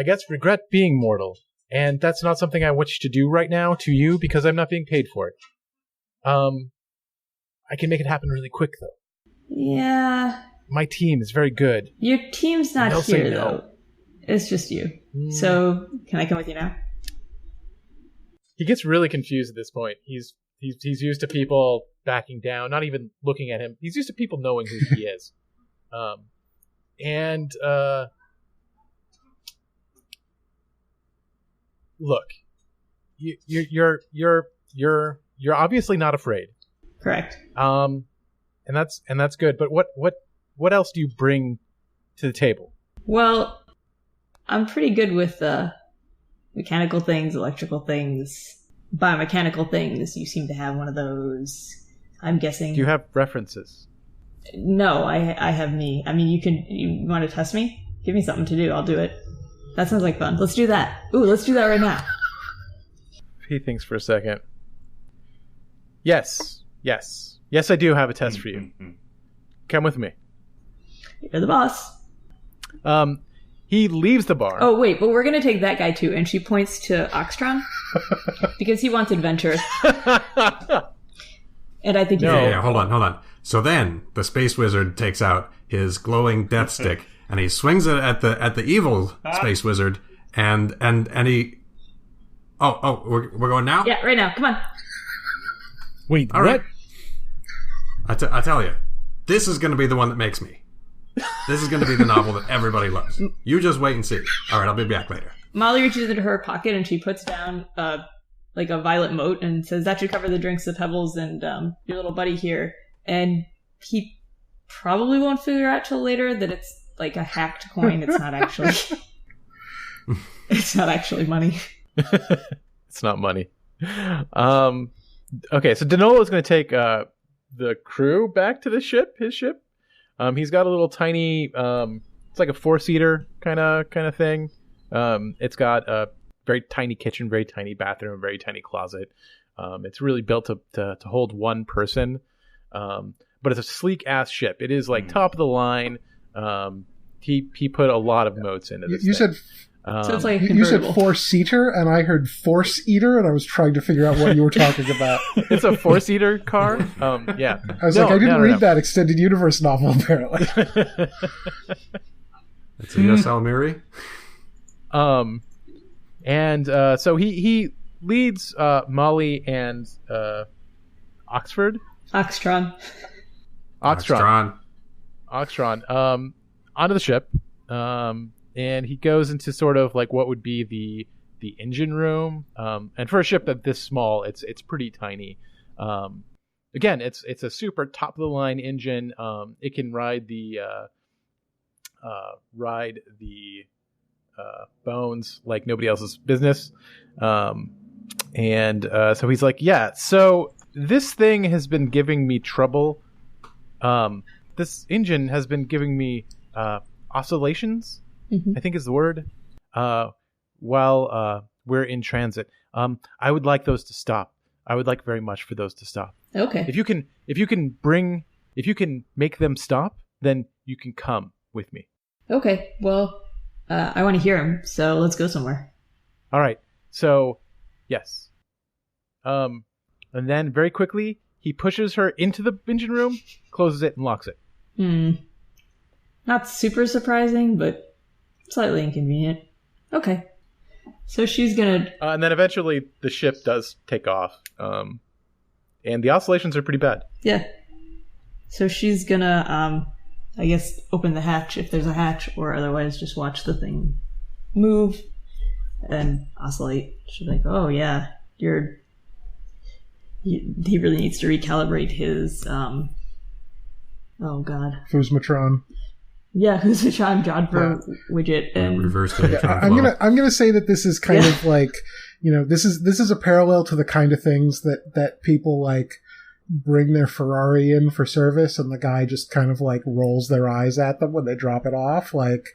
guess regret being mortal. And that's not something I want you to do right now to you because I'm not being paid for it. I can make it happen really quick, though. Yeah. My team is very good. Your team's not here, though. It's just you. So, can I come with you now? He gets really confused at this point. He's used to people backing down, not even looking at him. He's used to people knowing who he is. Look, you're obviously not afraid. Correct. And that's good. But what else do you bring to the table? Well, I'm pretty good with mechanical things, electrical things, biomechanical things. You seem to have one of those. I'm guessing. Do you have references? No, I have me. I mean, you want to test me? Give me something to do. I'll do it. That sounds like fun. Let's do that. Ooh, let's do that right now. He thinks for a second. Yes, I do have a test for you. Come with me. You're the boss. He leaves the bar. Oh, wait, but we're going to take that guy too. And she points to Oxtron. Because he wants adventure. And I think Yeah, hold on. So then the space wizard takes out his glowing death stick and he swings it at the evil space wizard and he we're going now? Yeah, right now. Come on. Wait, All what? Right. I tell you, this is going to be the one that makes me. This is going to be the novel that everybody loves. You just wait and see. All right, I'll be back later. Molly reaches into her pocket and she puts down like a violet mote and says, that should cover the drinks of Pebbles and your little buddy here. And he probably won't figure out till later that it's like a hacked coin. It's not actually money. It's not money. Okay, so Danilo is going to take the crew back to his ship. He's got a little tiny, it's like a 4-seater kind of thing. It's got a very tiny kitchen, very tiny bathroom, very tiny closet. It's really built to hold one person. But it's a sleek ass ship. It is like top of the line. He put a lot of motes into this. You said So it's like a you said convertible. 4-seater, and I heard Force Eater, and I was trying to figure out what you were talking about. It's a 4-seater car. Yeah. I was like, I didn't read that extended universe novel, apparently. It's a Yes Almiri. So he leads Molly and Oxtron onto the ship. And he goes into sort of like what would be the engine room. And for a ship that this small, it's pretty tiny. Again, it's a super top of the line engine. It can ride the bones like nobody else's business. So he's like, yeah. So this thing has been giving me trouble. This engine has been giving me oscillations. I think is the word, while we're in transit. I would like those to stop. I would like very much for those to stop. Okay. If you can make them stop, then you can come with me. Okay. Well, I want to hear him, so let's go somewhere. All right. So, yes. And then very quickly, he pushes her into the engine room, closes it, and locks it. Not super surprising, but slightly inconvenient. Okay. So she's gonna... and then eventually the ship does take off. And the oscillations are pretty bad. Yeah. So she's gonna, I guess, open the hatch if there's a hatch, or otherwise just watch the thing move and oscillate. She's like, oh yeah, he really needs to recalibrate his, oh god. Fusmatron. Yeah, who's a Jodhpur widget and reverse I'm gonna say that this is kind of like, this is a parallel to the kind of things that people like bring their Ferrari in for service, and the guy just kind of like rolls their eyes at them when they drop it off. Like,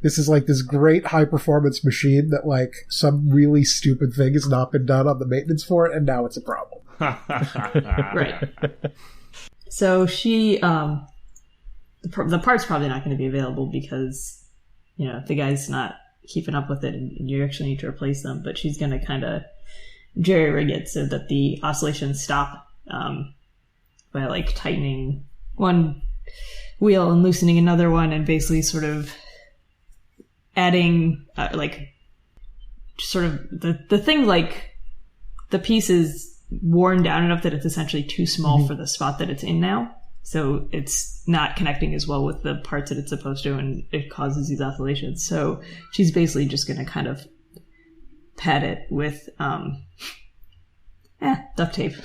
this is like this great high performance machine that like some really stupid thing has not been done on the maintenance for it, and now it's a problem. Right. So she the part's probably not going to be available because, the guy's not keeping up with it and you actually need to replace them. But she's going to kind of jerry-rig it so that the oscillations stop by, like, tightening one wheel and loosening another one and basically sort of adding, sort of the thing, like, the piece is worn down enough that it's essentially too small for the spot that it's in now. So it's not connecting as well with the parts that it's supposed to, and it causes these oscillations. So she's basically just going to kind of pad it with duct tape.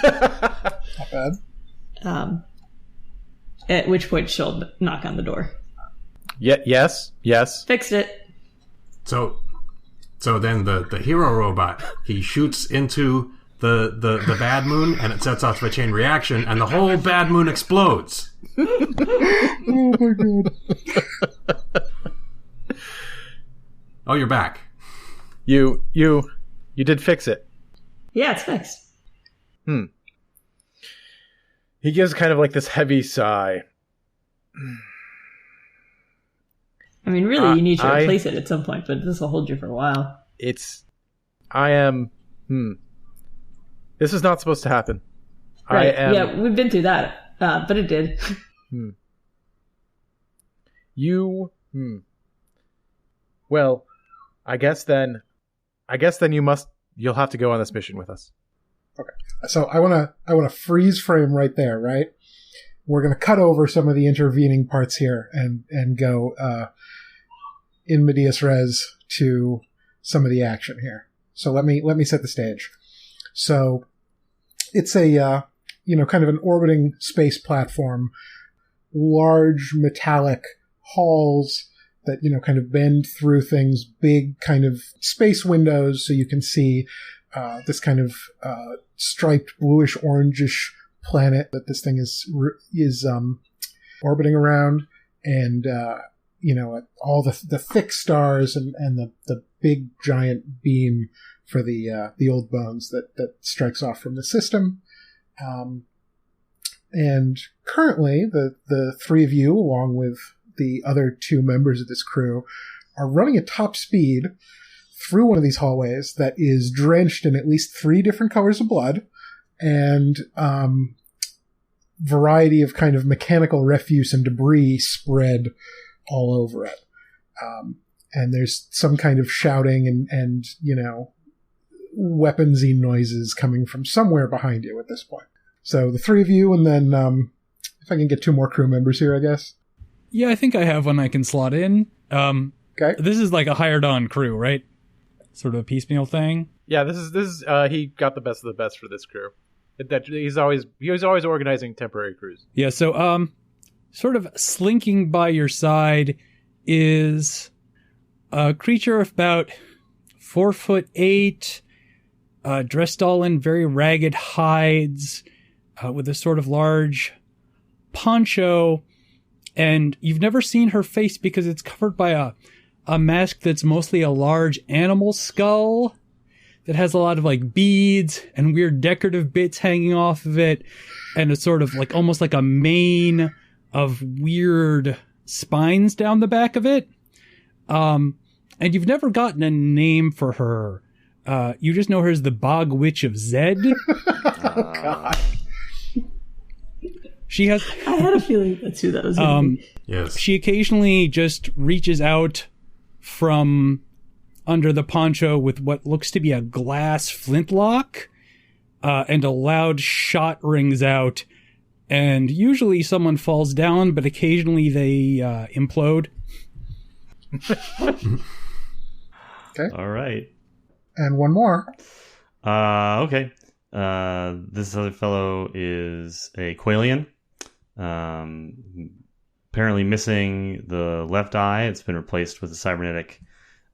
Not bad. At which point she'll knock on the door. Yeah. Yes. Fixed it. So then the hero robot, he shoots into the bad moon, and it sets off a chain reaction, and the whole bad moon explodes. Oh my god. Oh, you're back. You did fix it. Yeah, it's fixed. He gives kind of like this heavy sigh. I mean, really, you need to replace it at some point, but this will hold you for a while. It's I am... This is not supposed to happen. Right. I am... Yeah, we've been through that, but it did. You... Well, I guess then you'll have to go on this mission with us. Okay. So I want to freeze frame right there, right? We're going to cut over some of the intervening parts here and go in medias res to some of the action here. So let me set the stage. So it's a kind of an orbiting space platform, large metallic halls that kind of bend through things, big kind of space windows so you can see this kind of striped bluish orangish planet that this thing is orbiting around, and all the thick stars and the big giant beam for the old bones that strikes off from the system. And currently the three of you, along with the other two members of this crew, are running at top speed through one of these hallways that is drenched in at least 3 different colors of blood and variety of kind of mechanical refuse and debris spread all over it. And there's some kind of shouting and weaponsy noises coming from somewhere behind you at this point. So the 3 of you, and then if I can get 2 more crew members here, I guess. Yeah, I think I have one I can slot in. Okay. This is like a hired-on crew, right? Sort of a piecemeal thing. Yeah, this is he got the best of the best for this crew. He's always organizing temporary crews. Yeah, so sort of slinking by your side is a creature of about 4'8", dressed all in very ragged hides, with a sort of large poncho, and you've never seen her face because it's covered by a mask that's mostly a large animal skull that has a lot of like beads and weird decorative bits hanging off of it, and a sort of like almost like a mane of weird spines down the back of it. And you've never gotten a name for her. You just know her as the Bog Witch of Zed. Oh, God. She has... I had a feeling that's who that was going to be. Yes. She occasionally just reaches out from under the poncho with what looks to be a glass flintlock, and a loud shot rings out, and usually someone falls down, but occasionally they implode. Okay. All right. And one more. Okay. This other fellow is a Qualian. Apparently missing the left eye. It's been replaced with a cybernetic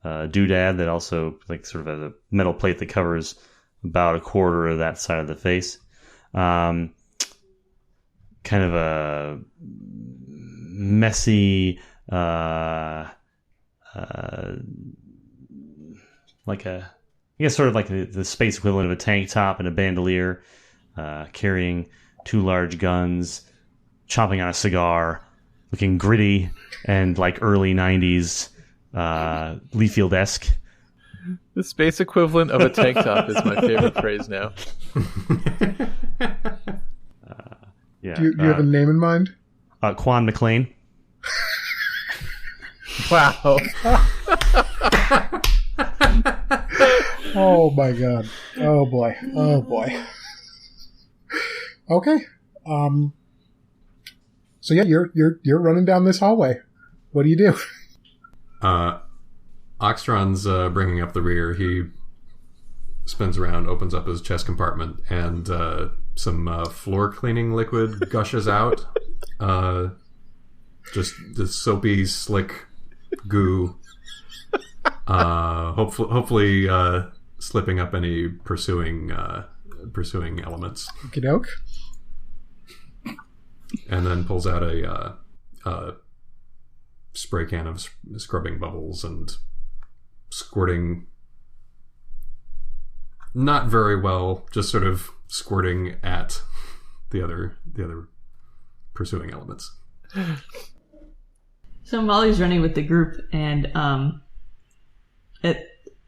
doodad that also like sort of has a metal plate that covers about a quarter of that side of the face. Kind of a messy, like a, I guess sort of like the space equivalent of a tank top and a bandolier, carrying 2 large guns, chomping on a cigar, looking gritty and like early 90s Leafield-esque. The space equivalent of a tank top is my favorite phrase now. Yeah. Do you have a name in mind? Quan McLean. Wow. Oh my God. Oh boy. Oh boy. Okay. So yeah, you're running down this hallway. What do you do? Oxtron's bringing up the rear. He spins around, opens up his chest compartment, and some floor cleaning liquid gushes out. Just the soapy, slick goo. Hopefully slipping up any pursuing elements. Okey-doke. And then pulls out a spray can of scrubbing bubbles and squirting, not very well, just sort of squirting at the other pursuing elements. So Molly's running with the group, and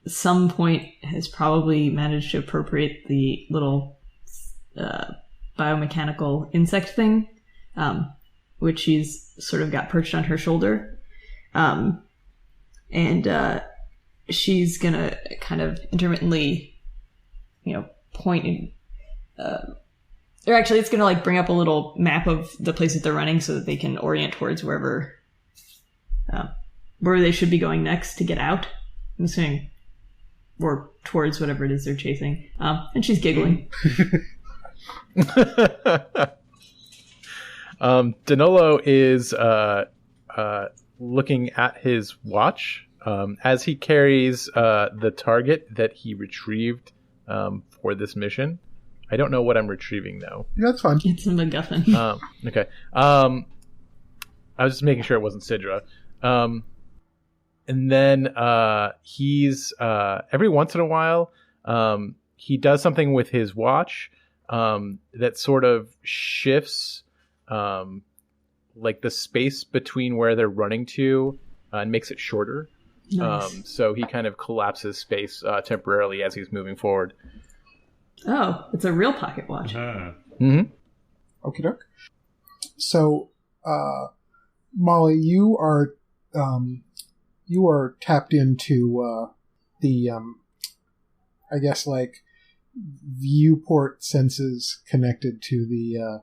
some point has probably managed to appropriate the little biomechanical insect thing, which she's sort of got perched on her shoulder. And she's gonna kind of intermittently, point and, or actually it's gonna bring up a little map of the place that they're running so that they can orient towards where they should be going next to get out. I'm assuming, or towards whatever it is they're chasing. And she's giggling. Danilo is looking at his watch as he carries the target that he retrieved for this mission. I don't know what I'm retrieving, though. Yeah, that's fine. It's a MacGuffin. Okay. I was just making sure it wasn't Sidra. And then he's every once in a while he does something with his watch that sort of shifts the space between where they're running to and makes it shorter. Nice. So he kind of collapses space temporarily as he's moving forward. Oh, it's a real pocket watch. Mm-hmm. Okie doke. So, Molly, you are tapped into the I guess viewport senses connected to the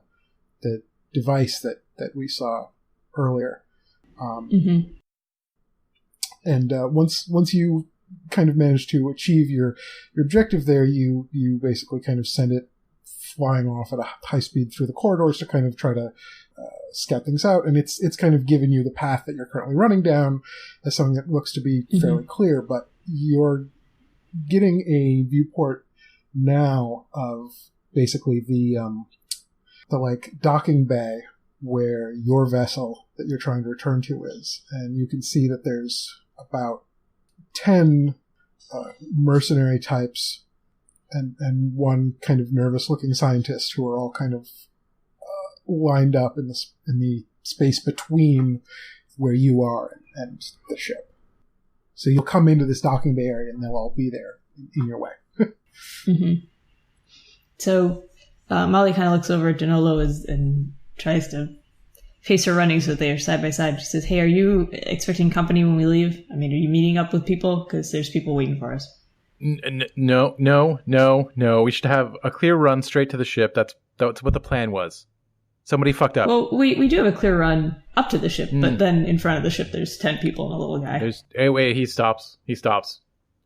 device that we saw earlier. And once you kind of manage to achieve your objective there, you basically kind of send it flying off at a high speed through the corridors to kind of try to scout things out, and it's kind of given you the path that you're currently running down as something that looks to be fairly clear, but you're getting a viewport now of basically the docking bay where your vessel that you're trying to return to is, and you can see that there's about 10 mercenary types and one kind of nervous-looking scientist who are all kind of lined up in the space between where you are and the ship. So you'll come into this docking bay area, and they'll all be there in your way. So Molly kind of looks over at Danilo and tries to face her running so that they are side by side. She says, "Hey, are you expecting company when we leave? I mean, are you meeting up with people? Because there's people waiting for us." No. We should have a clear run straight to the ship. That's what the plan was. Somebody fucked up. Well, we do have a clear run up to the ship, but then in front of the ship there's 10 people and a little guy. Wait, he stops.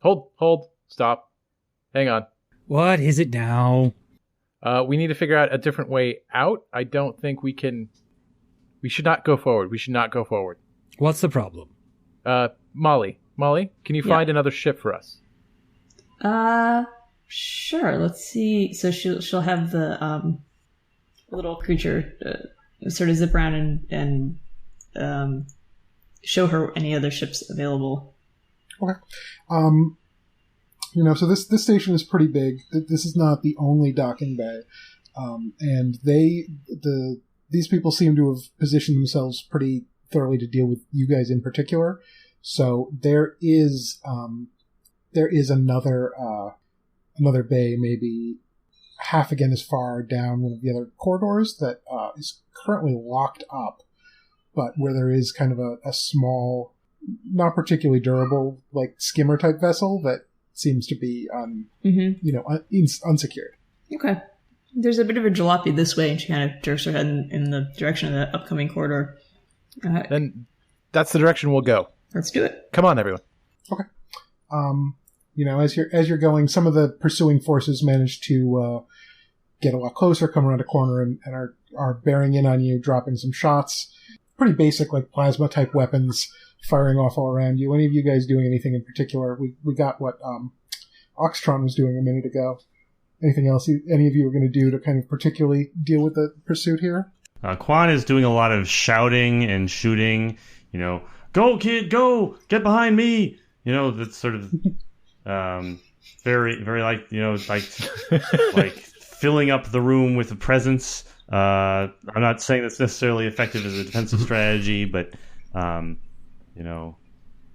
Hold, stop. Hang on. What is it now? We need to figure out a different way out. I don't think we can... We should not go forward. What's the problem? Molly, can you find another ship for us? Sure. Let's see. So she'll have the little creature sort of zip around and show her any other ships available. Okay. So this station is pretty big. This is not the only docking bay, and these people seem to have positioned themselves pretty thoroughly to deal with you guys in particular. So there is another bay, maybe half again as far down one of the other corridors that is currently locked up, but where there is kind of a small, not particularly durable, skimmer type vessel that seems to be unsecured. Okay. There's a bit of a jalopy this way, and she kind of jerks her head in the direction of the upcoming corridor. Then that's the direction we'll go. Let's do it. Come on, everyone. Okay. As you're going, some of the pursuing forces manage to get a lot closer, come around a corner, and are bearing in on you, dropping some shots. Pretty basic, plasma type weapons firing off all around you. Any of you guys doing anything in particular? We got what Oxtron was doing a minute ago. Anything else any of you are going to do to kind of particularly deal with the pursuit here? Quan is doing a lot of shouting and shooting. Go, kid, go! Get behind me! That's sort of very, very like filling up the room with a presence. I'm not saying that's necessarily effective as a defensive strategy, but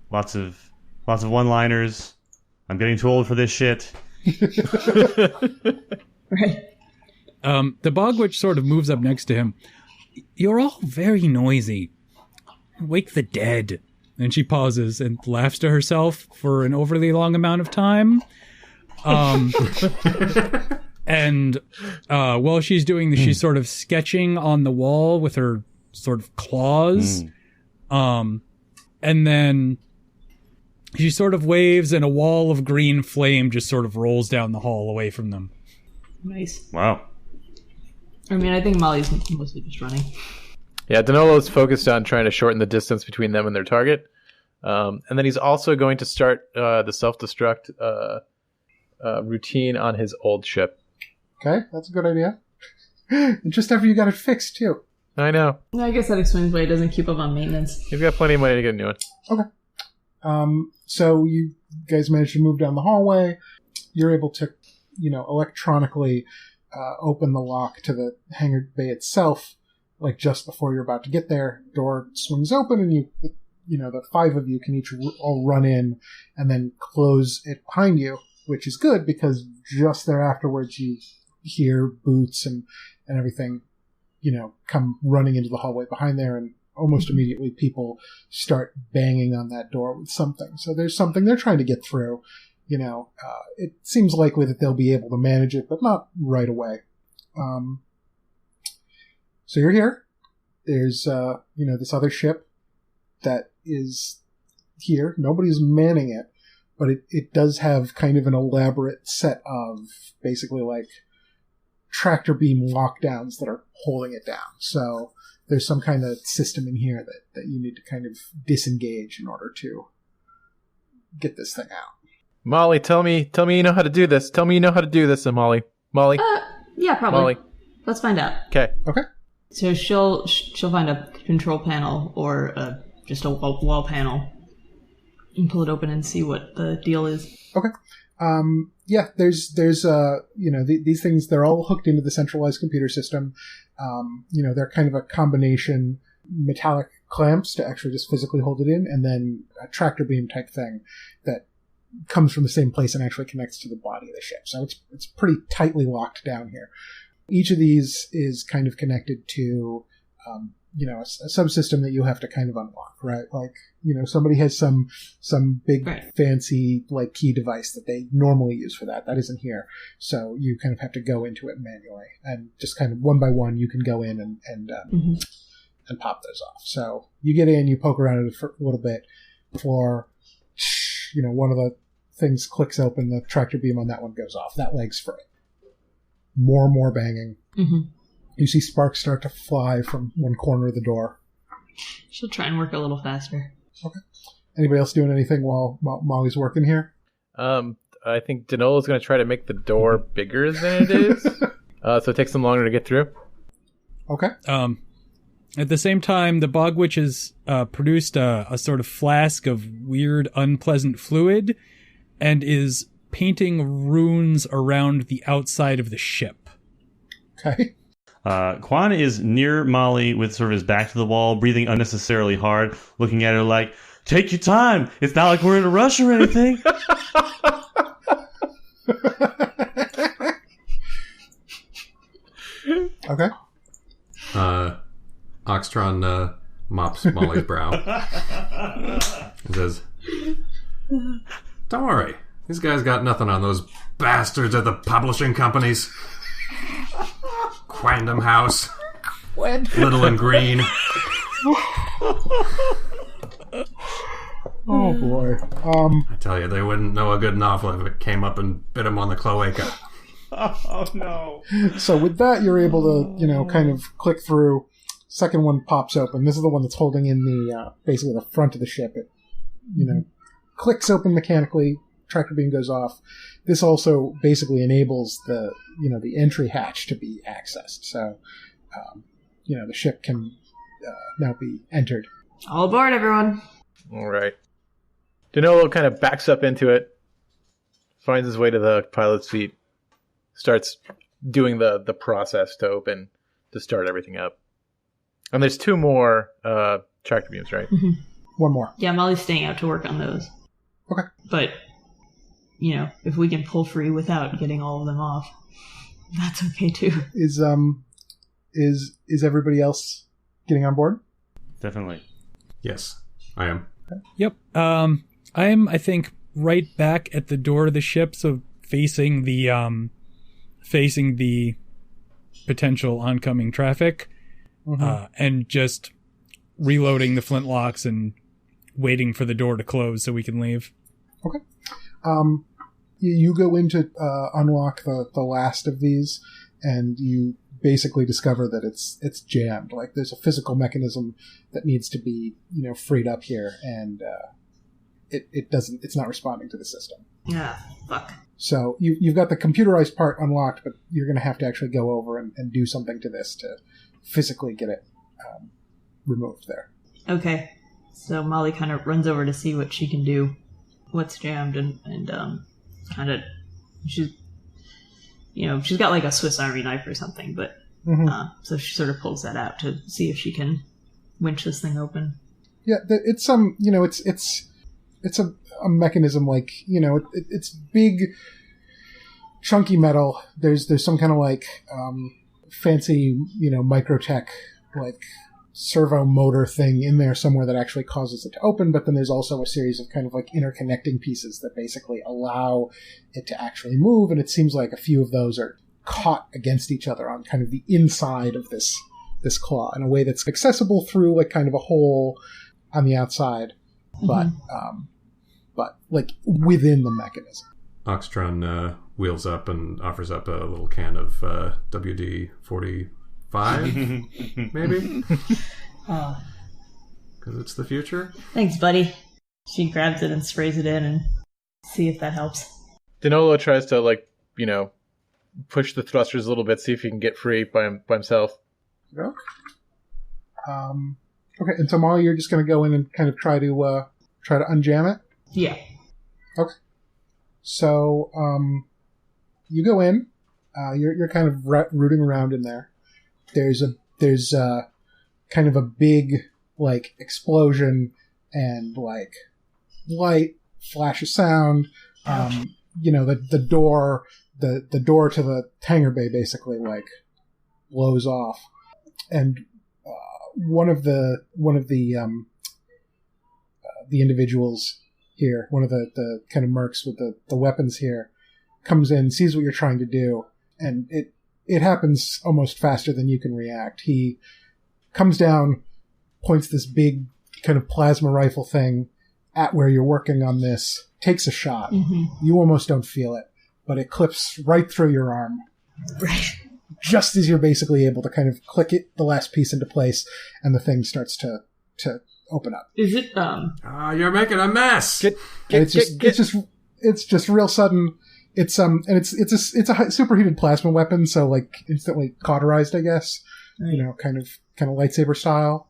lots of one-liners. I'm getting too old for this shit. Right. The bog witch sort of moves up next to him. You're all very noisy. Wake the dead. And she pauses and laughs to herself for an overly long amount of time. And while she's doing this, she's sort of sketching on the wall with her sort of claws. And then she sort of waves and a wall of green flame just sort of rolls down the hall away from them. Nice. Wow. I mean, I think Molly's mostly just running. Yeah, Danolo's focused on trying to shorten the distance between them and their target. And then he's also going to start the self-destruct routine on his old ship. Okay, that's a good idea. And just after you got it fixed, too. I know. I guess that explains why it doesn't keep up on maintenance. You've got plenty of money to get a new one. Okay. So you guys managed to move down the hallway. You're able to, electronically open the lock to the hangar bay itself, like just before you're about to get there. Door swings open and the five of you can each all run in and then close it behind you, which is good because just there afterwards you hear boots and everything, come running into the hallway behind there, and almost immediately people start banging on that door with something. So there's something they're trying to get through. It seems likely that they'll be able to manage it, but not right away. So you're here. There's, this other ship that is here. Nobody's manning it, but it does have kind of an elaborate set of basically like tractor beam lockdowns that are holding it down. So there's some kind of system in here that you need to kind of disengage in order to get this thing out. Molly, tell me you know how to do this. Tell me you know how to do this, Molly. Molly? Yeah, probably. Molly. Let's find out. Okay. So she'll find a control panel or just a wall panel and pull it open and see what the deal is. Okay. Yeah, there's these things, they're all hooked into the centralized computer system. They're kind of a combination metallic clamps to actually just physically hold it in, and then a tractor beam type thing that comes from the same place and actually connects to the body of the ship. So it's pretty tightly locked down here. Each of these is kind of connected to, a subsystem that you have to kind of unlock, right? Like, somebody has some big fancy like key device that they normally use for that. That isn't here. So you kind of have to go into it manually, and just kind of one by one you can go in and pop those off. So you get in, you poke around it for a little bit before, one of the things clicks open, the tractor beam on that one goes off. That leg's free. More banging. Mm-hmm. You see sparks start to fly from one corner of the door. She'll try and work a little faster. Okay. Anybody else doing anything while Molly's working here? I think Danolo's going to try to make the door bigger than it is. So it takes them longer to get through. Okay. At the same time, the bog witch has produced a sort of flask of weird, unpleasant fluid and is painting runes around the outside of the ship. Okay. Quan is near Molly with sort of his back to the wall, breathing unnecessarily hard, looking at her like, take your time. It's not like we're in a rush or anything. Okay. Oxtron mops Molly's brow and says, don't worry. These guys got nothing on those bastards at the publishing companies. Quandom House. Little and Green. Oh, boy. I tell you, they wouldn't know a good novel if it came up and bit them on the cloaca. Oh, no. So with that, you're able to, kind of click through. Second one pops open. This is the one that's holding in the, basically the front of the ship. It, clicks open mechanically. Tractor beam goes off. This also basically enables the entry hatch to be accessed. So, the ship can now be entered. All aboard, everyone. All right. Danolo kind of backs up into it, finds his way to the pilot's seat, starts doing the process to start everything up. And there's two more tractor beams, right? Mm-hmm. One more. Yeah, Molly's staying out to work on those. Okay. But if we can pull free without getting all of them off, that's okay too. Is everybody else getting on board? Definitely. Yes, I am. Yep. I am, I think, right back at the door of the ship, so facing the potential oncoming traffic, and just reloading the flintlocks and waiting for the door to close so we can leave. Okay. You go in to unlock the last of these, and you basically discover that it's jammed. Like there's a physical mechanism that needs to be freed up here, and it's not responding to the system. Yeah, fuck. So you've got the computerized part unlocked, but you're going to have to actually go over and do something to this to physically get it removed there. Okay. So Molly kind of runs over to see what she can do, what's jammed, and kind of she's got like a Swiss Army knife or something, but so she sort of pulls that out to see if she can winch this thing open. Yeah, it's it's a mechanism like it's big, chunky metal. There's some kind of like fancy microtech like servo motor thing in there somewhere that actually causes it to open, but then there's also a series of kind of like interconnecting pieces that basically allow it to actually move, and it seems like a few of those are caught against each other on kind of the inside of this claw in a way that's accessible through like kind of a hole on the outside, but like within the mechanism. Oxtron wheels up and offers up a little can of WD-45, maybe? Because it's the future. Thanks, buddy. She grabs it and sprays it in and see if that helps. Danilo tries to, push the thrusters a little bit, see if he can get free by himself. Okay. Okay, and so Molly, you're just going to go in and kind of try to unjam it? Yeah. Okay. So, you go in. You're kind of rooting around in there. There's kind of a big explosion and light, flash of sound. The door to the hangar bay basically blows off, and one of the individuals here, one of the kind of mercs with the weapons here, comes in, sees what you're trying to do, and it happens almost faster than you can react. He comes down, points this big kind of plasma rifle thing at where you're working on this, takes a shot. Mm-hmm. You almost don't feel it, but it clips right through your arm. Right. Just as you're basically able to kind of click the last piece into place, and the thing starts to open up. Is it you're making a mess. It's just real sudden. It's and it's a superheated plasma weapon, so instantly cauterized, I guess. Right. Kind of lightsaber style.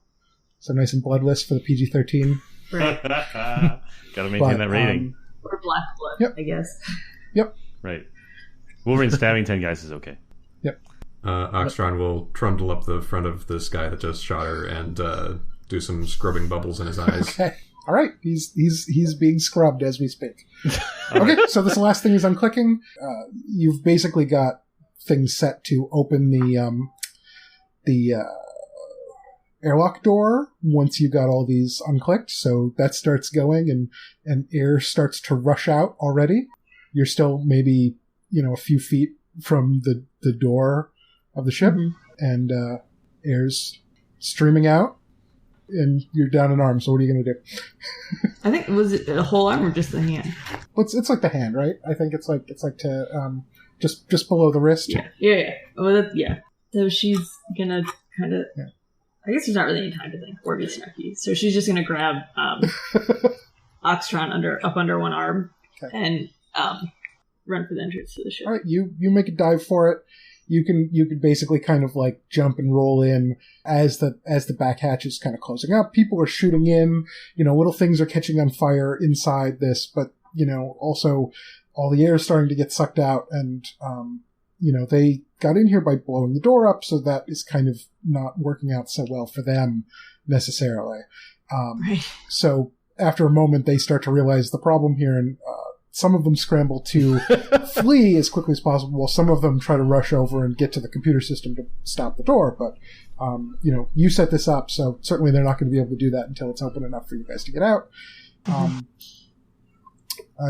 So nice and bloodless for the PG-13. Right. Gotta maintain that rating. Or black blood, yep. I guess. Yep. Right. Wolverine stabbing 10 guys is okay. Yep. Oxtron will trundle up the front of this guy that just shot her and do some scrubbing bubbles in his eyes. Okay. All right. He's being scrubbed as we speak. Okay. So this last thing is unclicking. You've basically got things set to open the airlock door once you got all these unclicked. So that starts going and air starts to rush out already. You're still maybe, a few feet from the door of the ship, and air's streaming out, and you're down an arm. So what are you going to do? I think, was it a whole arm or just the hand? Well, it's like the hand, right? I think it's like to just below the wrist. Yeah. Well, yeah. So she's gonna kind of. Yeah. I guess there's not really any time to think or be snarky. So she's just gonna grab Oxtron up under one arm, okay, and run for the entrance to the ship. All right, you make a dive for it. You can basically kind of jump and roll in as the back hatch is kind of closing up. People are shooting in. Little things are catching on fire inside this, but also all the air is starting to get sucked out, and they got in here by blowing the door up, so that is kind of not working out so well for them necessarily. Right. So after a moment, they start to realize the problem here, and some of them scramble to flee as quickly as possible, while some of them try to rush over and get to the computer system to stop the door. But, you set this up, so certainly they're not going to be able to do that until it's open enough for you guys to get out. I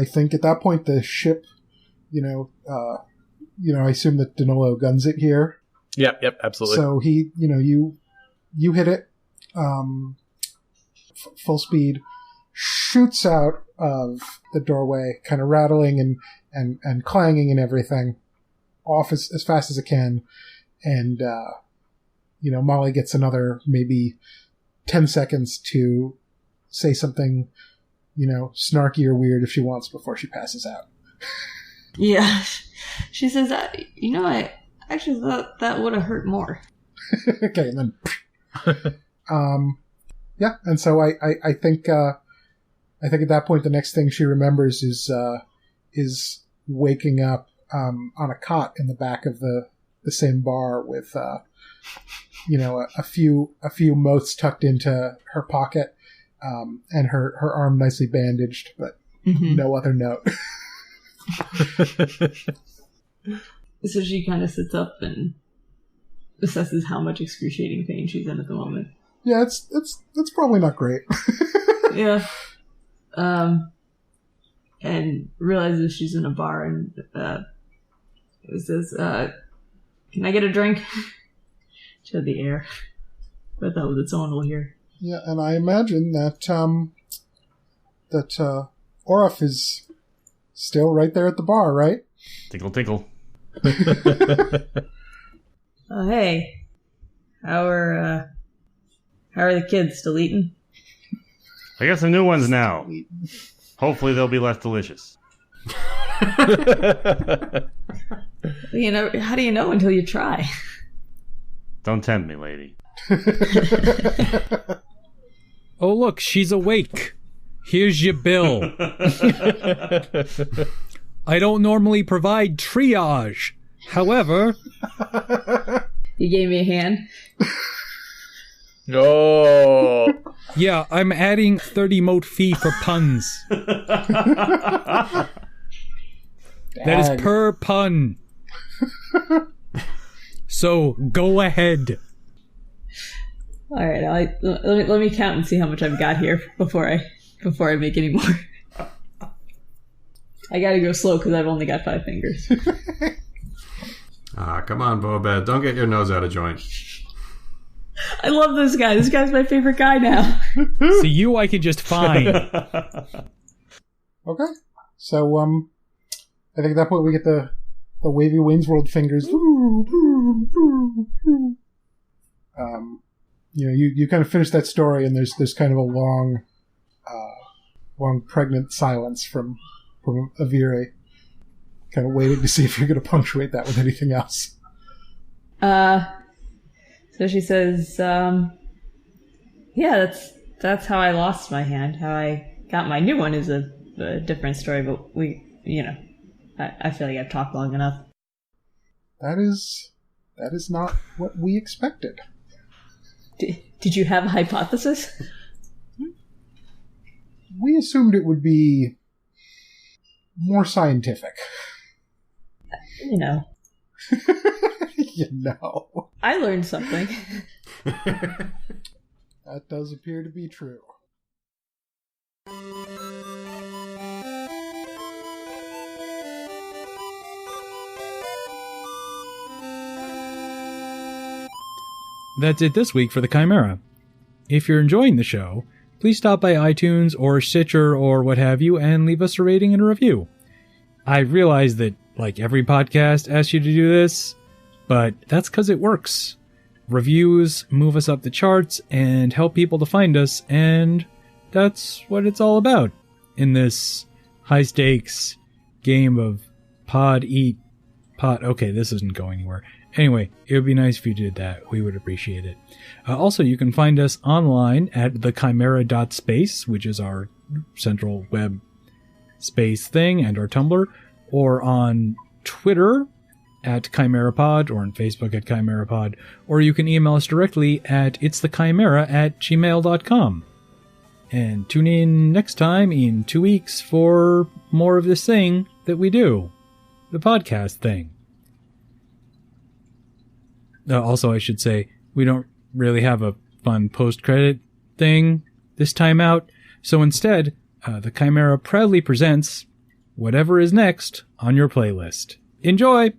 think at that point the ship, I assume that Danilo guns it here. Yep, absolutely. So he, you hit it, full speed, shoots out of the doorway, kind of rattling and clanging and everything, off as fast as it can. And, Molly gets another maybe 10 seconds to say something, snarky or weird if she wants before she passes out. Yeah. She says, I actually thought that would have hurt more. Okay, and then... yeah, and so I think at that point the next thing she remembers is waking up on a cot in the back of the same bar with a few motes tucked into her pocket, and her arm nicely bandaged, but no other note. So she kind of sits up and assesses how much excruciating pain she's in at the moment. Yeah, it's probably not great. Yeah. And realizes she's in a bar and says, "Can I get a drink?" To the air. But that someone will hear. Yeah, and I imagine that Oraf is still right there at the bar, right? Tinkle, tinkle. Oh, hey. How are the kids? Still eating? I got some new ones now. Hopefully they'll be less delicious. How do you know until you try? Don't tempt me, lady. Oh, look, she's awake. Here's your bill. I don't normally provide triage. However... You gave me a hand? No. Yeah, I'm adding 30 mote fee for puns. That is per pun. So, go ahead. All right, let me count and see how much I've got here before I make any more. I gotta go slow because I've only got 5 fingers. Come on, Bobed. Don't get your nose out of joint. I love this guy. This guy's my favorite guy now. So you I can just find. Okay. So, I think at that point we get the wavy Wayne's World fingers. You kind of finish that story, and there's kind of a long pregnant silence from Avire, kind of waiting to see if you're going to punctuate that with anything else. So she says, yeah, that's how I lost my hand. How I got my new one is a different story, but I feel like I've talked long enough. That is not what we expected. Did you have a hypothesis? We assumed it would be more scientific. I learned something. That does appear to be true. That's it this week for the Chimera. If you're enjoying the show, please stop by iTunes or Stitcher or what have you and leave us a rating and a review. I realize that, like every podcast asks you to do this, but that's because it works. Reviews move us up the charts and help people to find us, and that's what it's all about in this high-stakes game of pod, eat, pot. Okay, this isn't going anywhere. Anyway, it would be nice if you did that. We would appreciate it. Also, you can find us online at thechimera.space, which is our central web space thing, and our Tumblr, or on Twitter at ChimeraPod, or on Facebook at ChimeraPod, or you can email us directly at itsthechimera@gmail.com. And tune in next time in 2 weeks for more of this thing that we do. The podcast thing. Also, I should say, we don't really have a fun post-credit thing this time out. So instead, the Chimera proudly presents whatever is next on your playlist. Enjoy!